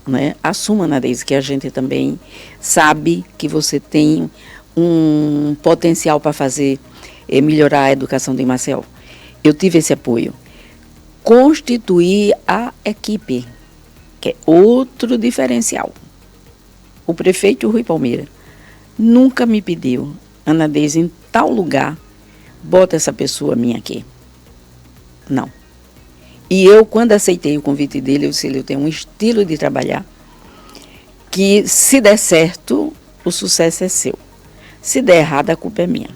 Né? Assuma, Nadez, que a gente também sabe que você tem um potencial para fazer, melhorar a educação de Maceió. Eu tive esse apoio. Constituir a equipe, que é outro diferencial. O prefeito Rui Palmeira nunca me pediu, Ana Deise, em tal lugar, bota essa pessoa minha aqui. Não. E eu, quando aceitei o convite dele, eu disse, eu tenho um estilo de trabalhar que, se der certo, o sucesso é seu. Se der errado, a culpa é minha.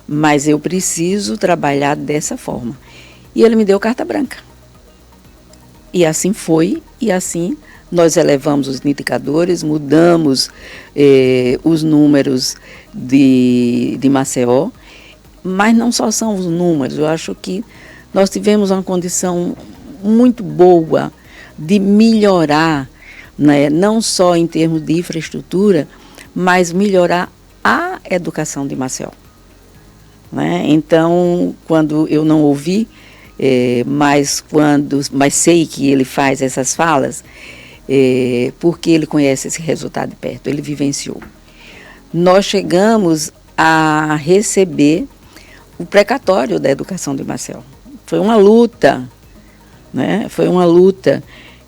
Mas eu preciso trabalhar dessa forma. E ele me deu carta branca. E assim foi, e assim nós elevamos os indicadores, mudamos os números de Maceió, mas não só são os números, eu acho que nós tivemos uma condição muito boa de melhorar, né, não só em termos de infraestrutura, mas melhorar a educação de Maceió. Né? Então, quando eu não ouvi, mas sei que ele faz essas falas, porque ele conhece esse resultado de perto, ele vivenciou. Nós chegamos a receber o precatório da educação de Maceió. Foi uma luta, né? Foi uma luta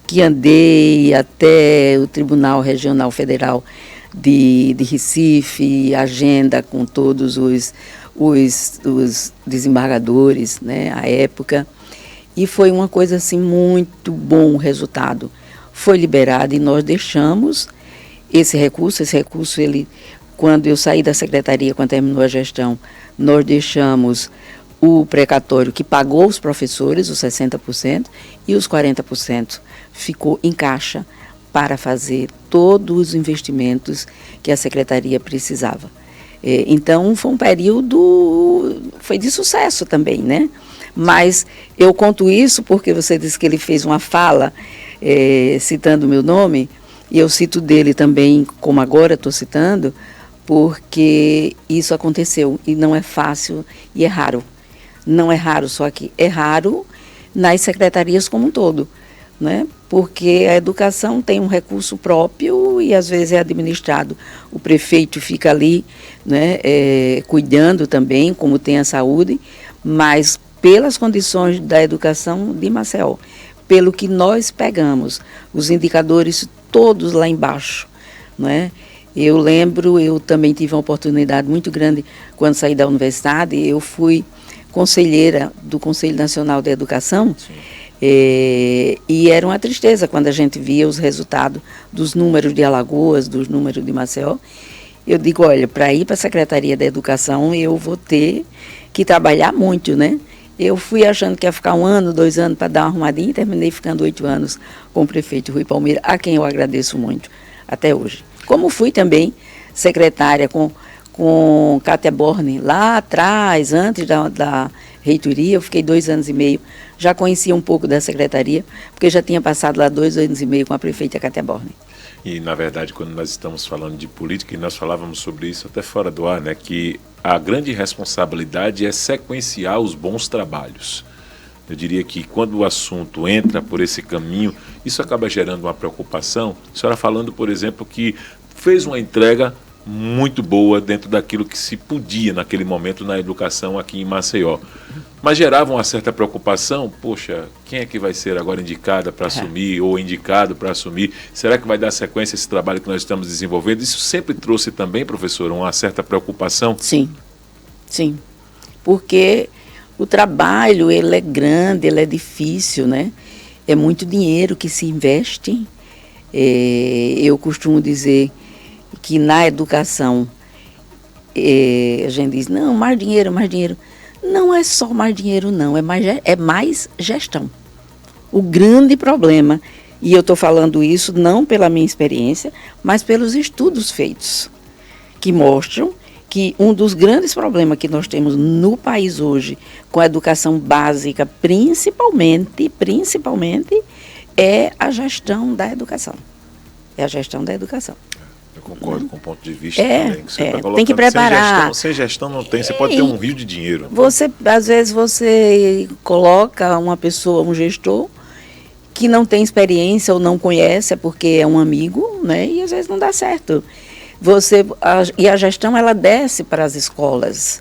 que andei até o Tribunal Regional Federal de Recife, agenda com todos os desembargadores, né, à época, e foi uma coisa assim muito bom o resultado. Foi liberado e nós deixamos esse recurso, ele, quando eu saí da secretaria, quando terminou a gestão, nós deixamos o precatório que pagou os professores, os 60%, e os 40% ficou em caixa para fazer todos os investimentos que a secretaria precisava. Então, foi um período, foi de sucesso também, né? Mas eu conto isso porque você disse que ele fez uma fala citando o meu nome, e eu cito dele também, como agora estou citando, porque isso aconteceu e não é fácil e é raro. Não é raro só aqui, é raro nas secretarias como um todo, né? Porque a educação tem um recurso próprio e às vezes é administrado. O prefeito fica ali, né, cuidando também, como tem a saúde, mas pelas condições da educação de Maceió, pelo que nós pegamos, os indicadores todos lá embaixo, né? Eu lembro, eu também tive uma oportunidade muito grande quando saí da universidade, eu fui conselheira do Conselho Nacional de Educação, e era uma tristeza quando a gente via os resultados dos números de Alagoas, dos números de Maceió. Eu digo, olha, para ir para a Secretaria da Educação eu vou ter que trabalhar muito, né? Eu fui achando que ia ficar 1 ano, 2 anos para dar uma arrumadinha e terminei ficando 8 anos com o prefeito Rui Palmeira, a quem eu agradeço muito até hoje. Como fui também secretária com Cátia Borne lá atrás, antes da reitoria, eu fiquei 2 anos e meio, já conhecia um pouco da secretaria, porque já tinha passado lá 2 anos e meio com a prefeita Cátia Borne. E, na verdade, quando nós estamos falando de política, e nós falávamos sobre isso até fora do ar, né, que a grande responsabilidade é sequenciar os bons trabalhos. Eu diria que quando o assunto entra por esse caminho, isso acaba gerando uma preocupação. A senhora falando, por exemplo, que fez uma entrega muito boa dentro daquilo que se podia naquele momento na educação aqui em Maceió. Mas gerava uma certa preocupação, poxa, quem é que vai ser agora indicada para assumir ou indicado para assumir? Será que vai dar sequência a esse trabalho que nós estamos desenvolvendo? Isso sempre trouxe também, professora, uma certa preocupação? Sim, sim, porque o trabalho, ele é grande, ele é difícil, né? É muito dinheiro que se investe. Eu costumo dizer que na educação, a gente diz, não, mais dinheiro, mais dinheiro. Não é só mais dinheiro, não, é mais gestão. O grande problema, e eu estou falando isso não pela minha experiência, mas pelos estudos feitos, que mostram que um dos grandes problemas que nós temos no país hoje, com a educação básica, principalmente, é a gestão da educação. É a gestão da educação. Eu concordo com o ponto de vista também. Que você está colocando, tem que preparar. Sem gestão não tem, você pode ter um rio de dinheiro. Às vezes você coloca uma pessoa, um gestor, que não tem experiência ou não conhece, é porque é um amigo, né? E às vezes não dá certo. E a gestão, ela desce para as escolas,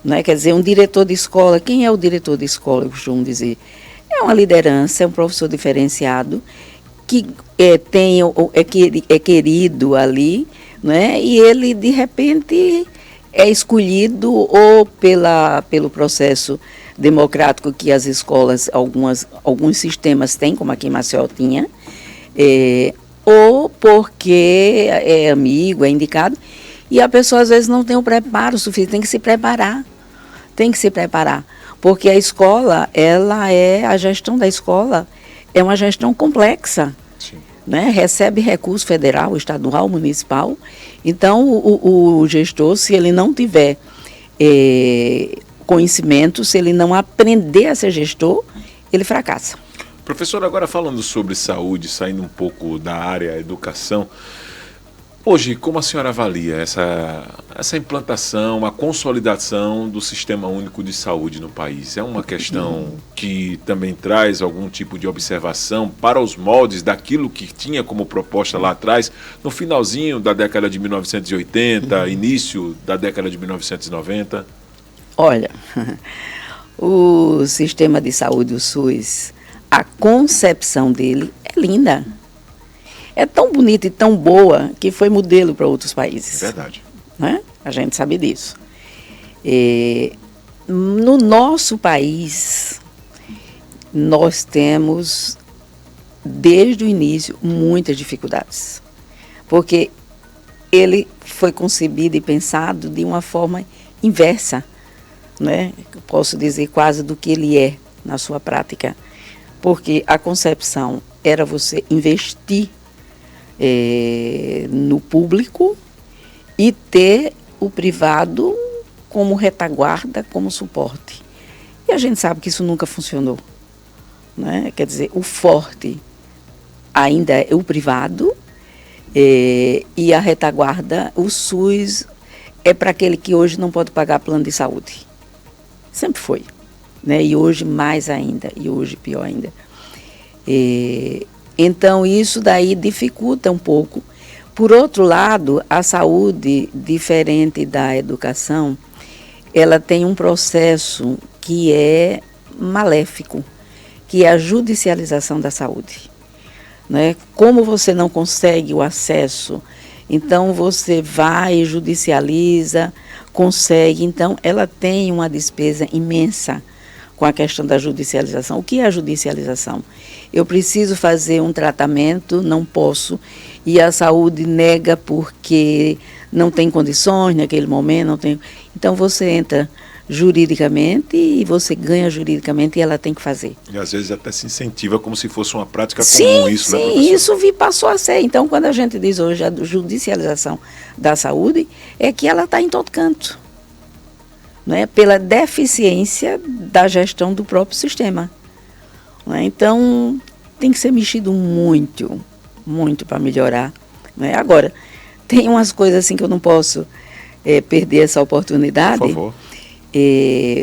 né? Quer dizer, um diretor de escola, quem é o diretor de escola, eu costumo dizer? É uma liderança, é um professor diferenciado, que é querido ali, né? E ele, de repente, é escolhido ou pelo processo democrático que as escolas, alguns sistemas têm, como aqui em Maceió tinha, ou porque é amigo, é indicado, e a pessoa às vezes não tem o preparo suficiente, tem que se preparar, porque a escola, a gestão da escola é uma gestão complexa, né? Recebe recurso federal, estadual, municipal, então o gestor, se ele não tiver conhecimento, se ele não aprender a ser gestor, ele fracassa. Professor, agora falando sobre saúde, saindo um pouco da área educação, hoje, como a senhora avalia essa implantação, a consolidação do Sistema Único de Saúde no país? É uma questão que também traz algum tipo de observação para os moldes daquilo que tinha como proposta lá atrás, no finalzinho da década de 1980, início da década de 1990? Olha, o sistema de saúde, o SUS, a concepção dele é linda. É tão bonita e tão boa que foi modelo para outros países. É verdade. Né? A gente sabe disso. No nosso país, nós temos, desde o início, muitas dificuldades. Porque ele foi concebido e pensado de uma forma inversa, né? Eu posso dizer quase do que ele é na sua prática. Porque a concepção era você investir no público e ter o privado como retaguarda, como suporte. E a gente sabe que isso nunca funcionou, né? Quer dizer, o forte ainda é o privado, e a retaguarda, o SUS, é para aquele que hoje não pode pagar plano de saúde. Sempre foi, né? E hoje mais ainda, e hoje pior ainda. Então, isso daí dificulta um pouco. Por outro lado, a saúde, diferente da educação, ela tem um processo que é maléfico, que é a judicialização da saúde, né? Como você não consegue o acesso, então você vai e judicializa, consegue. Então, ela tem uma despesa imensa com a questão da judicialização. O que é a judicialização? Eu preciso fazer um tratamento, não posso, e a saúde nega porque não tem condições naquele momento, não tem. Então você entra juridicamente e você ganha juridicamente e ela tem que fazer. E às vezes até se incentiva como se fosse uma prática Sim, comum isso, né, sim, professor? isso passou a ser. Então, quando a gente diz hoje a judicialização da saúde, é que ela está em todo canto, né, pela deficiência da gestão do próprio sistema, né? Então, tem que ser mexido muito, muito para melhorar, né? Agora, tem umas coisas assim que eu não posso perder essa oportunidade. Por favor.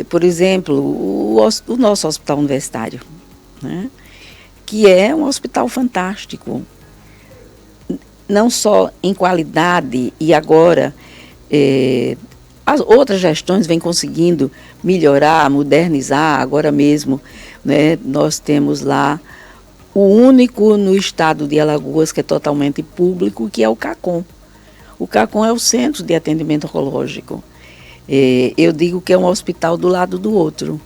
Por exemplo, o nosso hospital universitário, né, que é um hospital fantástico, não só em qualidade, e agora as outras gestões vêm conseguindo melhorar, modernizar. Agora mesmo, né, nós temos lá o único no estado de Alagoas que é totalmente público, que é o CACOM. O CACOM é o Centro de Atendimento Oncológico. Eu digo que é um hospital do lado do outro.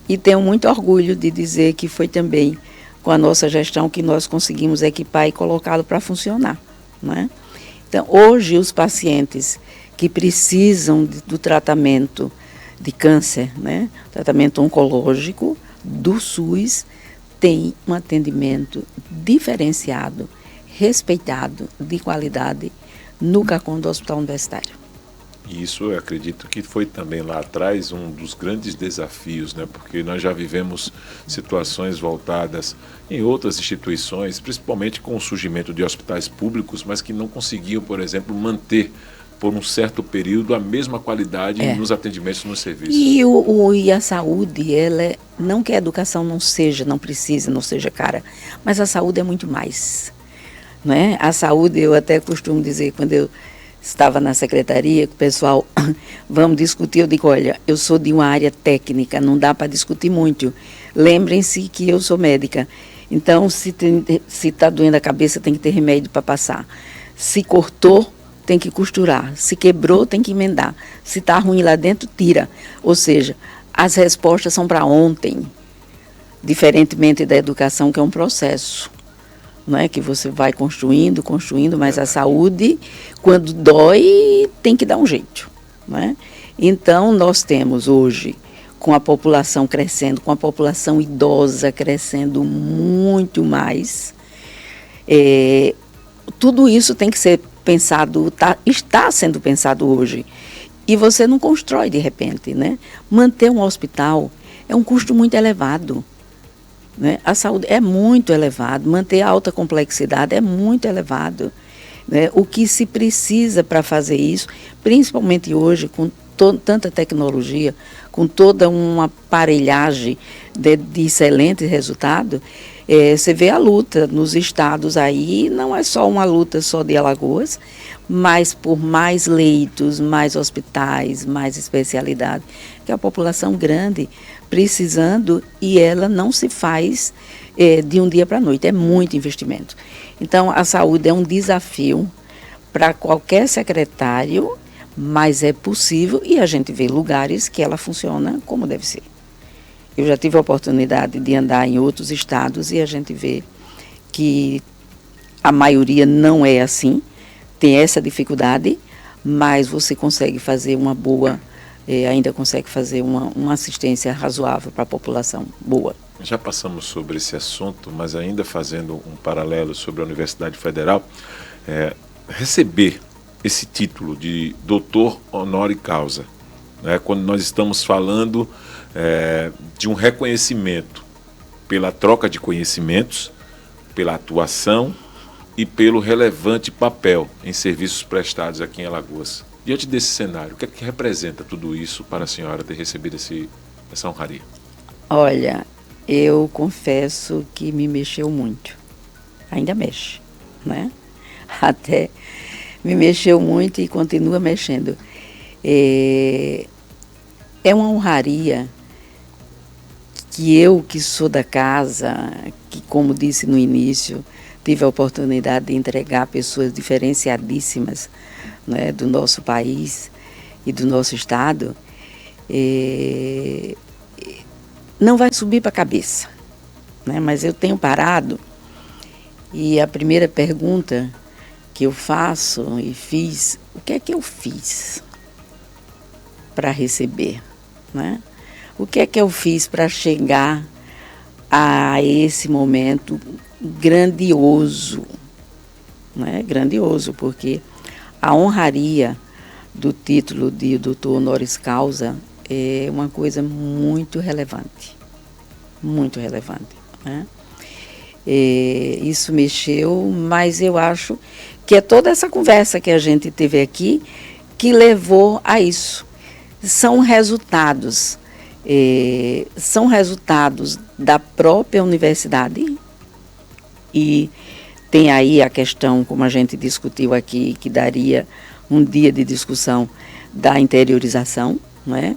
E tenho muito orgulho de dizer que foi também com a nossa gestão que nós conseguimos equipar e colocá-lo para funcionar, né? Então, hoje, os pacientes que precisam do tratamento de câncer, né, tratamento oncológico do SUS, têm um atendimento diferenciado, respeitado, de qualidade, no CACOM do Hospital Universitário. E isso eu acredito que foi também lá atrás um dos grandes desafios, né? Porque nós já vivemos situações voltadas em outras instituições, principalmente com o surgimento de hospitais públicos, mas que não conseguiam, por exemplo, manter por um certo período a mesma qualidade nos atendimentos, nos serviços. E a saúde, não que a educação não seja cara, mas a saúde é muito mais, né? A saúde, eu até costumo dizer, quando eu estava na secretaria, que o pessoal, vamos discutir, eu digo, olha, eu sou de uma área técnica, não dá para discutir muito. Lembrem-se que eu sou médica, então se está doendo a cabeça, tem que ter remédio para passar. Se cortou, tem que costurar. Se quebrou, tem que emendar. Se está ruim lá dentro, tira. Ou seja, as respostas são para ontem, diferentemente da educação, que é um processo, não é? Que você vai construindo, mas a saúde, quando dói, tem que dar um jeito, não é? Então, nós temos hoje, com a população crescendo, com a população idosa crescendo muito mais, tudo isso tem que ser pensado, está sendo pensado hoje. E você não constrói de repente, né? Manter um hospital é um custo muito elevado, né? A saúde é muito elevado, manter a alta complexidade é muito elevado, né? O que se precisa para fazer isso, principalmente hoje, com tanta tecnologia, com toda uma aparelhagem de excelente resultado, você vê a luta nos estados aí, não é só uma luta só de Alagoas, mas por mais leitos, mais hospitais, mais especialidade, que a população grande precisando, e ela não se faz de um dia para a noite, é muito investimento. Então, a saúde é um desafio para qualquer secretário, mas é possível, e a gente vê lugares que ela funciona como deve ser. Eu já tive a oportunidade de andar em outros estados e a gente vê que a maioria não é assim, tem essa dificuldade, mas você consegue fazer uma boa, ainda consegue fazer uma assistência razoável para a população, boa. Já passamos sobre esse assunto, mas ainda fazendo um paralelo sobre a Universidade Federal, receber esse título de doutor honoris causa, né? Quando nós estamos falando de um reconhecimento pela troca de conhecimentos, pela atuação e pelo relevante papel em serviços prestados aqui em Alagoas. Diante desse cenário, o que é que representa tudo isso para a senhora ter recebido essa honraria? Olha, eu confesso que me mexeu muito. Ainda mexe, né? Até me mexeu muito e continua mexendo. É uma honraria que eu, que sou da casa, que, como disse no início, tive a oportunidade de entregar pessoas diferenciadíssimas, né, do nosso país e do nosso estado, não vai subir para a cabeça, né? Mas eu tenho parado e a primeira pergunta que eu faço e fiz, o que é que eu fiz para receber, né? O que é que eu fiz para chegar a esse momento grandioso, né? Grandioso, porque a honraria do título de doutor honoris causa é uma coisa muito relevante, né? Isso mexeu, mas eu acho que é toda essa conversa que a gente teve aqui que levou a isso. São resultados da própria universidade, e tem aí a questão, como a gente discutiu aqui, que daria um dia de discussão, da interiorização, não é?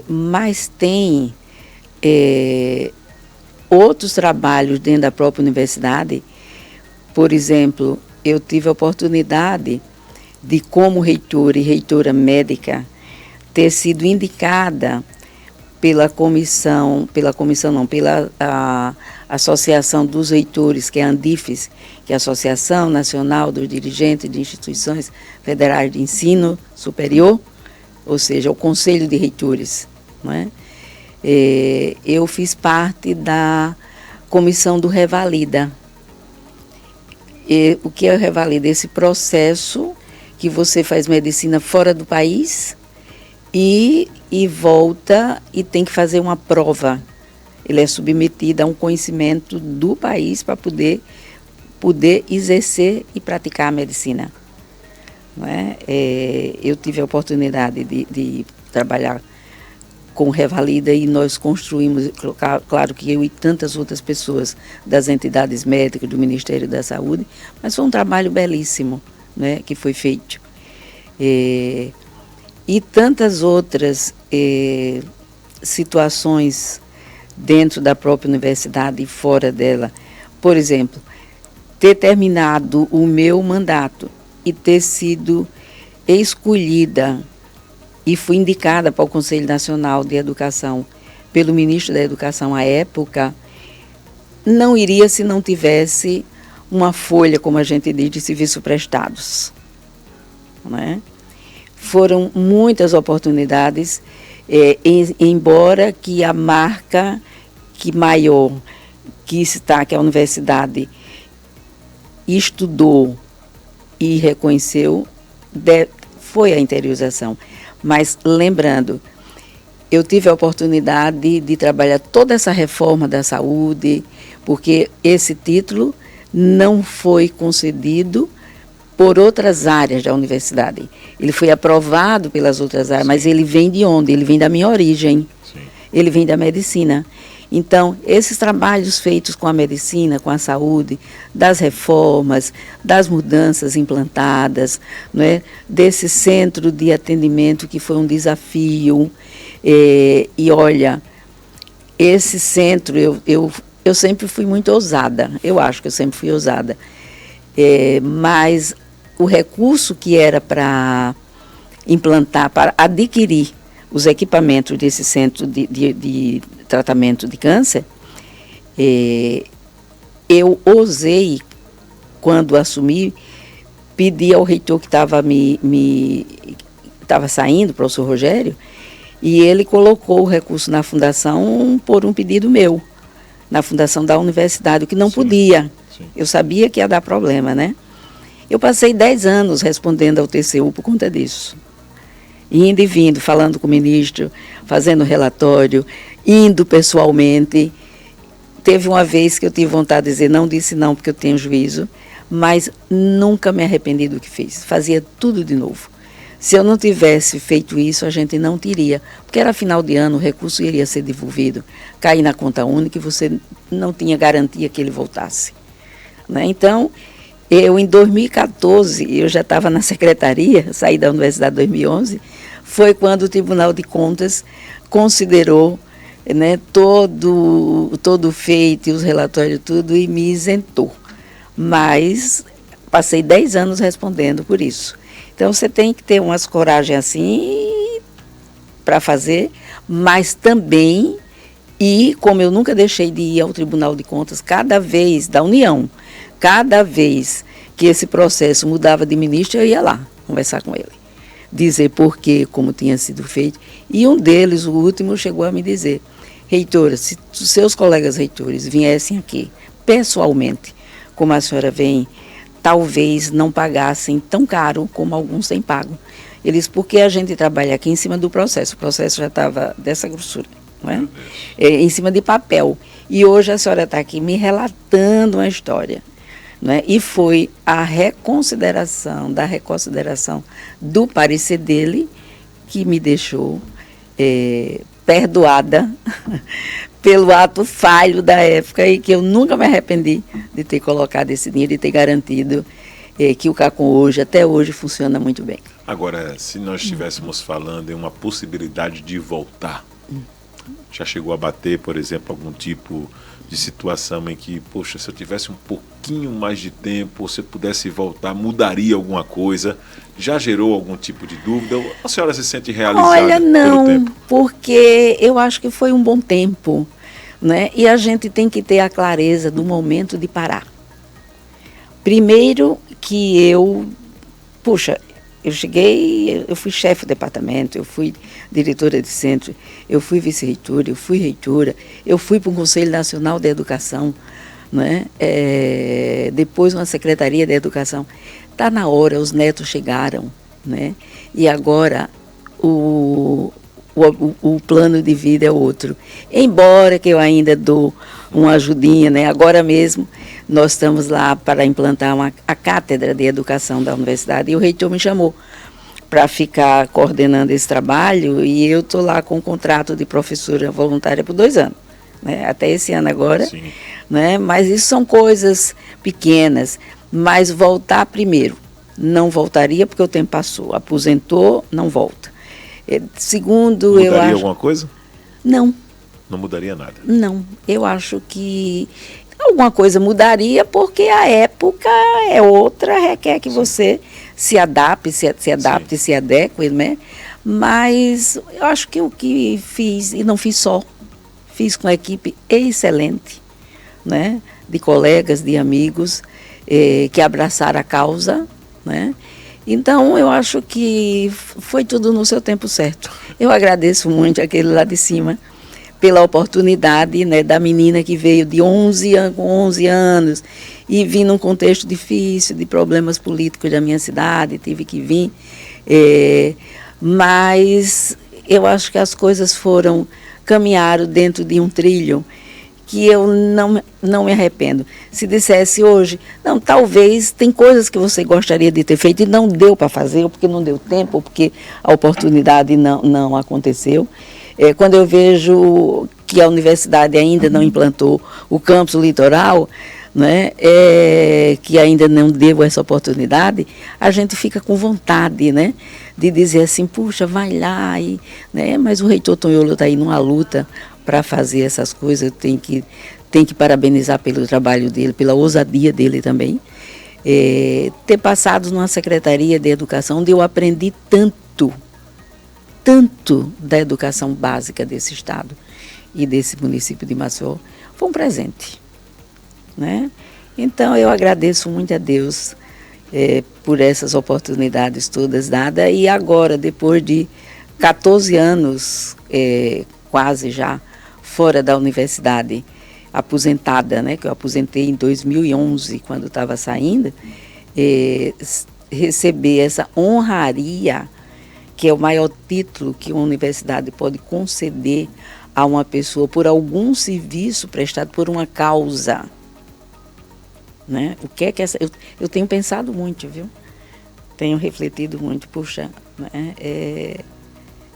Mas tem outros trabalhos dentro da própria universidade. Por exemplo, eu tive a oportunidade de, como reitora e reitora médica, ter sido indicada pela Associação dos Reitores, que é a ANDIFES, que é a Associação Nacional dos Dirigentes de Instituições Federais de Ensino Superior, ou seja, o Conselho de Reitores, não é? Eu fiz parte da comissão do Revalida. O que é o Revalida? Esse processo que você faz medicina fora do país e volta e tem que fazer uma prova. Ele é submetido a um conhecimento do país para poder exercer e praticar a medicina. Não é? Eu tive a oportunidade de trabalhar com o Revalida e nós construímos, claro que eu e tantas outras pessoas das entidades médicas, do Ministério da Saúde, mas foi um trabalho belíssimo, né, que foi feito. E tantas outras situações dentro da própria universidade e fora dela. Por exemplo, ter terminado o meu mandato e ter sido escolhida e fui indicada para o Conselho Nacional de Educação pelo ministro da Educação à época, não iria se não tivesse uma folha, como a gente diz, de serviços prestados, não é? Foram muitas oportunidades, embora que a marca maior que a universidade estudou e reconheceu foi a interiorização. Mas, lembrando, eu tive a oportunidade de trabalhar toda essa reforma da saúde, porque esse título não foi concedido por outras áreas da universidade. Ele foi aprovado pelas outras áreas, mas ele vem de onde? Ele vem da minha origem. Sim. Ele vem da medicina. Então, esses trabalhos feitos com a medicina, com a saúde, das reformas, das mudanças implantadas, não é? Desse centro de atendimento que foi um desafio. E olha, esse centro, eu sempre fui muito ousada, eu acho que eu sempre fui ousada, mas o recurso que era para implantar, para adquirir os equipamentos desse centro de tratamento de câncer, eu ousei, quando assumi, pedir ao reitor que estava saindo, o professor Rogério, e ele colocou o recurso na fundação por um pedido meu, na fundação da universidade, o que não podia. Sim. Eu sabia que ia dar problema, né? Eu passei 10 anos respondendo ao TCU por conta disso. Indo e vindo, falando com o ministro, fazendo relatório, indo pessoalmente. Teve uma vez que eu tive vontade de dizer, não disse não porque eu tenho juízo, mas nunca me arrependi do que fiz. Fazia tudo de novo. Se eu não tivesse feito isso, a gente não teria, porque era final de ano, o recurso iria ser devolvido, cair na conta única e você não tinha garantia que ele voltasse. Né? Então, eu em 2014, eu já estava na secretaria, saí da universidade em 2011, foi quando o Tribunal de Contas considerou, né, todo o feito, os relatórios, tudo, e me isentou. Mas passei 10 anos respondendo por isso. Então, você tem que ter umas coragem assim para fazer, mas também, e como eu nunca deixei de ir ao Tribunal de Contas, cada vez, da União, cada vez que esse processo mudava de ministro, eu ia lá conversar com ele, dizer por quê, como tinha sido feito. E um deles, o último, chegou a me dizer, reitora, se seus colegas reitores viessem aqui pessoalmente, como a senhora vem, talvez não pagassem tão caro como alguns têm pago. Eles, porque a gente trabalha aqui em cima do processo, o processo já estava dessa grossura, não é? Em cima de papel. E hoje a senhora está aqui me relatando uma história. Não é? E foi a reconsideração do parecer dele que me deixou perdoada pelo ato falho da época e que eu nunca me arrependi de ter colocado esse dinheiro e ter garantido que o CACOM hoje, até hoje, funciona muito bem. Agora, se nós estivéssemos falando em uma possibilidade de voltar, já chegou a bater, por exemplo, algum tipo de situação em que, poxa, se eu tivesse um pouquinho mais de tempo, ou se eu pudesse voltar, mudaria alguma coisa? Já gerou algum tipo de dúvida? Ou a senhora se sente realizada? Olha, não, pelo tempo? Porque eu acho que foi um bom tempo, né? E a gente tem que ter a clareza do momento de parar. Primeiro que eu cheguei, eu fui chefe do departamento, eu fui diretora de centro, eu fui vice-reitora, eu fui reitora, eu fui para o Conselho Nacional de Educação, né? Depois uma Secretaria de Educação. Está na hora, os netos chegaram, né? E agora o plano de vida é outro. Embora que eu ainda dou uma ajudinha, né? Agora mesmo nós estamos lá para implantar a cátedra de educação da universidade e o reitor me chamou para ficar coordenando esse trabalho e eu estou lá com um contrato de professora voluntária por 2 anos, né? Até esse ano agora. Sim. Né? Mas isso são coisas pequenas, mas voltar primeiro, não voltaria porque o tempo passou, aposentou, não volta. Segundo, mudaria eu acho... alguma coisa? Não. Não mudaria nada? Não, eu acho que alguma coisa mudaria porque a época é outra, requer que você se adapte, se adeque, né? Mas eu acho que o que fiz, e não fiz só, fiz com uma equipe excelente, né? De colegas, de amigos, que abraçaram a causa, né? Então, eu acho que foi tudo no seu tempo certo. Eu agradeço muito aquele lá de cima pela oportunidade, né, da menina que veio de 11 anos e vim num contexto difícil, de problemas políticos da minha cidade, tive que vir. Mas eu acho que as coisas caminharam dentro de um trilho que eu não me arrependo. Se dissesse hoje, não, talvez tem coisas que você gostaria de ter feito e não deu para fazer, ou porque não deu tempo, ou porque a oportunidade não aconteceu. Quando eu vejo que a universidade ainda não implantou o campus litoral, né, que ainda não deu essa oportunidade, a gente fica com vontade, né, de dizer assim, puxa, vai lá, né, mas o reitor Tonholo está aí numa luta para fazer essas coisas, tem que parabenizar pelo trabalho dele, pela ousadia dele também. Ter passado numa Secretaria de Educação, onde eu aprendi tanto da educação básica desse estado e desse município de Maceió, foi um presente, né? Então, eu agradeço muito a Deus por essas oportunidades todas dadas, e agora, depois de 14 anos, quase já, fora da universidade, aposentada, né, que eu aposentei em 2011, quando estava saindo, receber essa honraria, que é o maior título que uma universidade pode conceder a uma pessoa por algum serviço prestado por uma causa. Né? O que é que essa... Eu tenho pensado muito, viu? Tenho refletido muito. Puxa, né?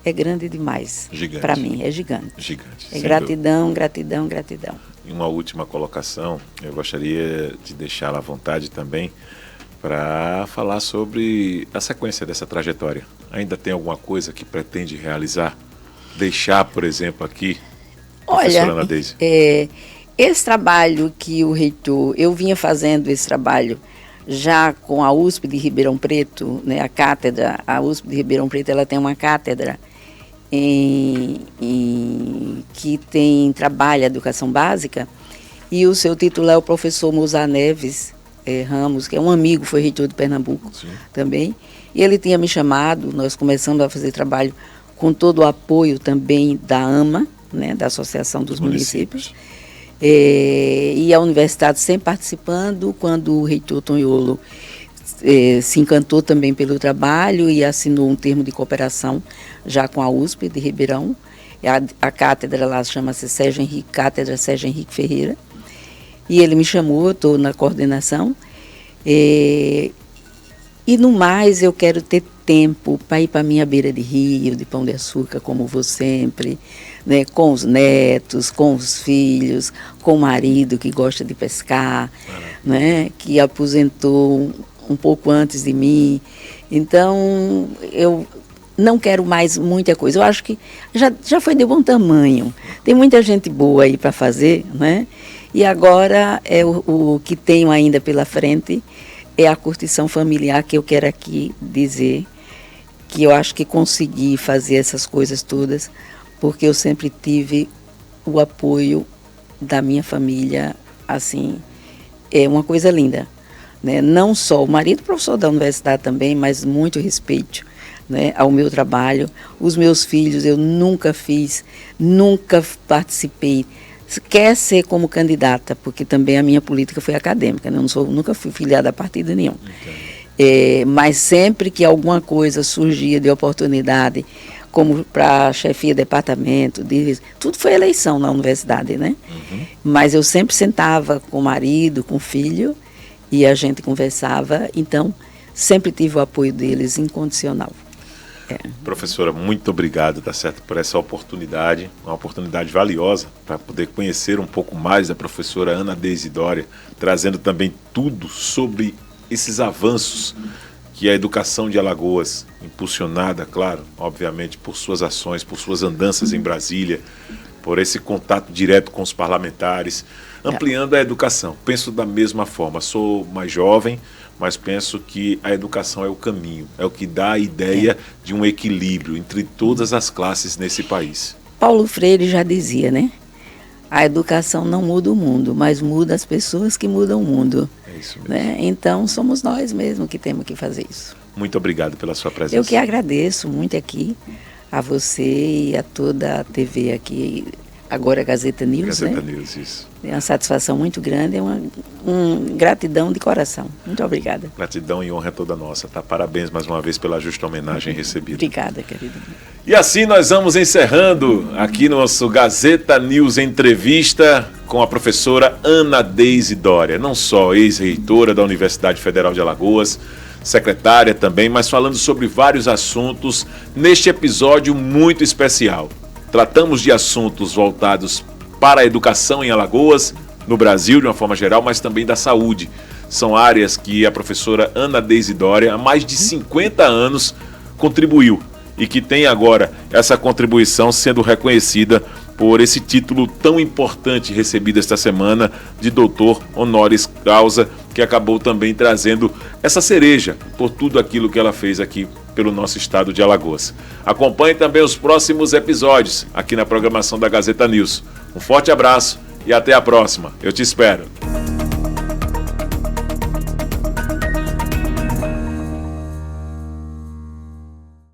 É grande demais. Para mim, é gigante. Gigante. É gratidão, gratidão, gratidão. E uma última colocação, eu gostaria de deixá-la à vontade também para falar sobre a sequência dessa trajetória. Ainda tem alguma coisa que pretende realizar? Deixar, por exemplo, aqui, professora Ana Deise? Esse trabalho que o reitor, eu vinha fazendo esse trabalho já com a USP de Ribeirão Preto, né, a cátedra, a USP de Ribeirão Preto, ela tem uma cátedra que trabalha educação básica, e o seu titular é o professor Mozar Neves Ramos, que é um amigo, foi reitor de Pernambuco. Sim. Também, e ele tinha me chamado, nós começamos a fazer trabalho com todo o apoio também da AMA, né, da Associação dos Municípios. E a universidade sempre participando. Quando o reitor Tonholo se encantou também pelo trabalho e assinou um termo de cooperação já com a USP de Ribeirão. A cátedra lá chama-se Cátedra Sérgio Henrique Ferreira. E ele me chamou, eu estou na coordenação. E no mais eu quero ter tempo para ir para a minha beira de rio, de Pão de Açúcar, como vou sempre, né, com os netos, com os filhos, com o marido que gosta de pescar, né, que aposentou um pouco antes de mim. Então, eu não quero mais muita coisa. Eu acho que já foi de bom tamanho. Tem muita gente boa aí para fazer, né? E agora o que tenho ainda pela frente é a curtição familiar, que eu quero aqui dizer que eu acho que consegui fazer essas coisas todas porque eu sempre tive o apoio da minha família. Assim, é uma coisa linda, né? Não só o marido, professor da universidade também, mas muito respeito, né, ao meu trabalho. Os meus filhos eu nunca participei, quer ser como candidata, porque também a minha política foi acadêmica, né? Nunca fui filiada a partido nenhum. Mas sempre que alguma coisa surgia de oportunidade, como para chefia de departamento, tudo foi eleição na universidade, né? Uhum. Mas eu sempre sentava com o marido, com o filho, e a gente conversava, então sempre tive o apoio deles incondicional. Professora, muito obrigado, tá certo, por essa oportunidade, uma oportunidade valiosa para poder conhecer um pouco mais da professora Ana Deise Doria, trazendo também tudo sobre esses avanços que a educação de Alagoas, impulsionada, claro, obviamente, por suas ações, por suas andanças em Brasília, por esse contato direto com os parlamentares, ampliando a educação. Penso da mesma forma, sou mais jovem, mas penso que a educação é o caminho, é o que dá a ideia de um equilíbrio entre todas as classes nesse país. Paulo Freire já dizia, né? A educação não muda o mundo, mas muda as pessoas que mudam o mundo. É isso mesmo. Né? Então, somos nós mesmos que temos que fazer isso. Muito obrigado pela sua presença. Eu que agradeço muito aqui a você e a toda a TV aqui, agora a Gazeta News, Gazeta né? News, isso. É uma satisfação muito grande, é uma gratidão de coração. Muito obrigada. Gratidão e honra é toda nossa, tá? Parabéns mais uma vez pela justa homenagem recebida. Obrigada, querida. E assim nós vamos encerrando aqui nosso Gazeta News Entrevista com a professora Ana Deise Doria, não só ex-reitora da Universidade Federal de Alagoas, secretária também, mas falando sobre vários assuntos neste episódio muito especial. Tratamos de assuntos voltados para a educação em Alagoas, no Brasil de uma forma geral, mas também da saúde. São áreas que a professora Ana Deise Doria, há mais de 50 anos, contribuiu e que tem agora essa contribuição sendo reconhecida por esse título tão importante recebido esta semana de doutor honoris causa, que acabou também trazendo essa cereja por tudo aquilo que ela fez aqui pelo nosso estado de Alagoas. Acompanhe também os próximos episódios aqui na programação da Gazeta News. Um forte abraço e até a próxima. Eu te espero.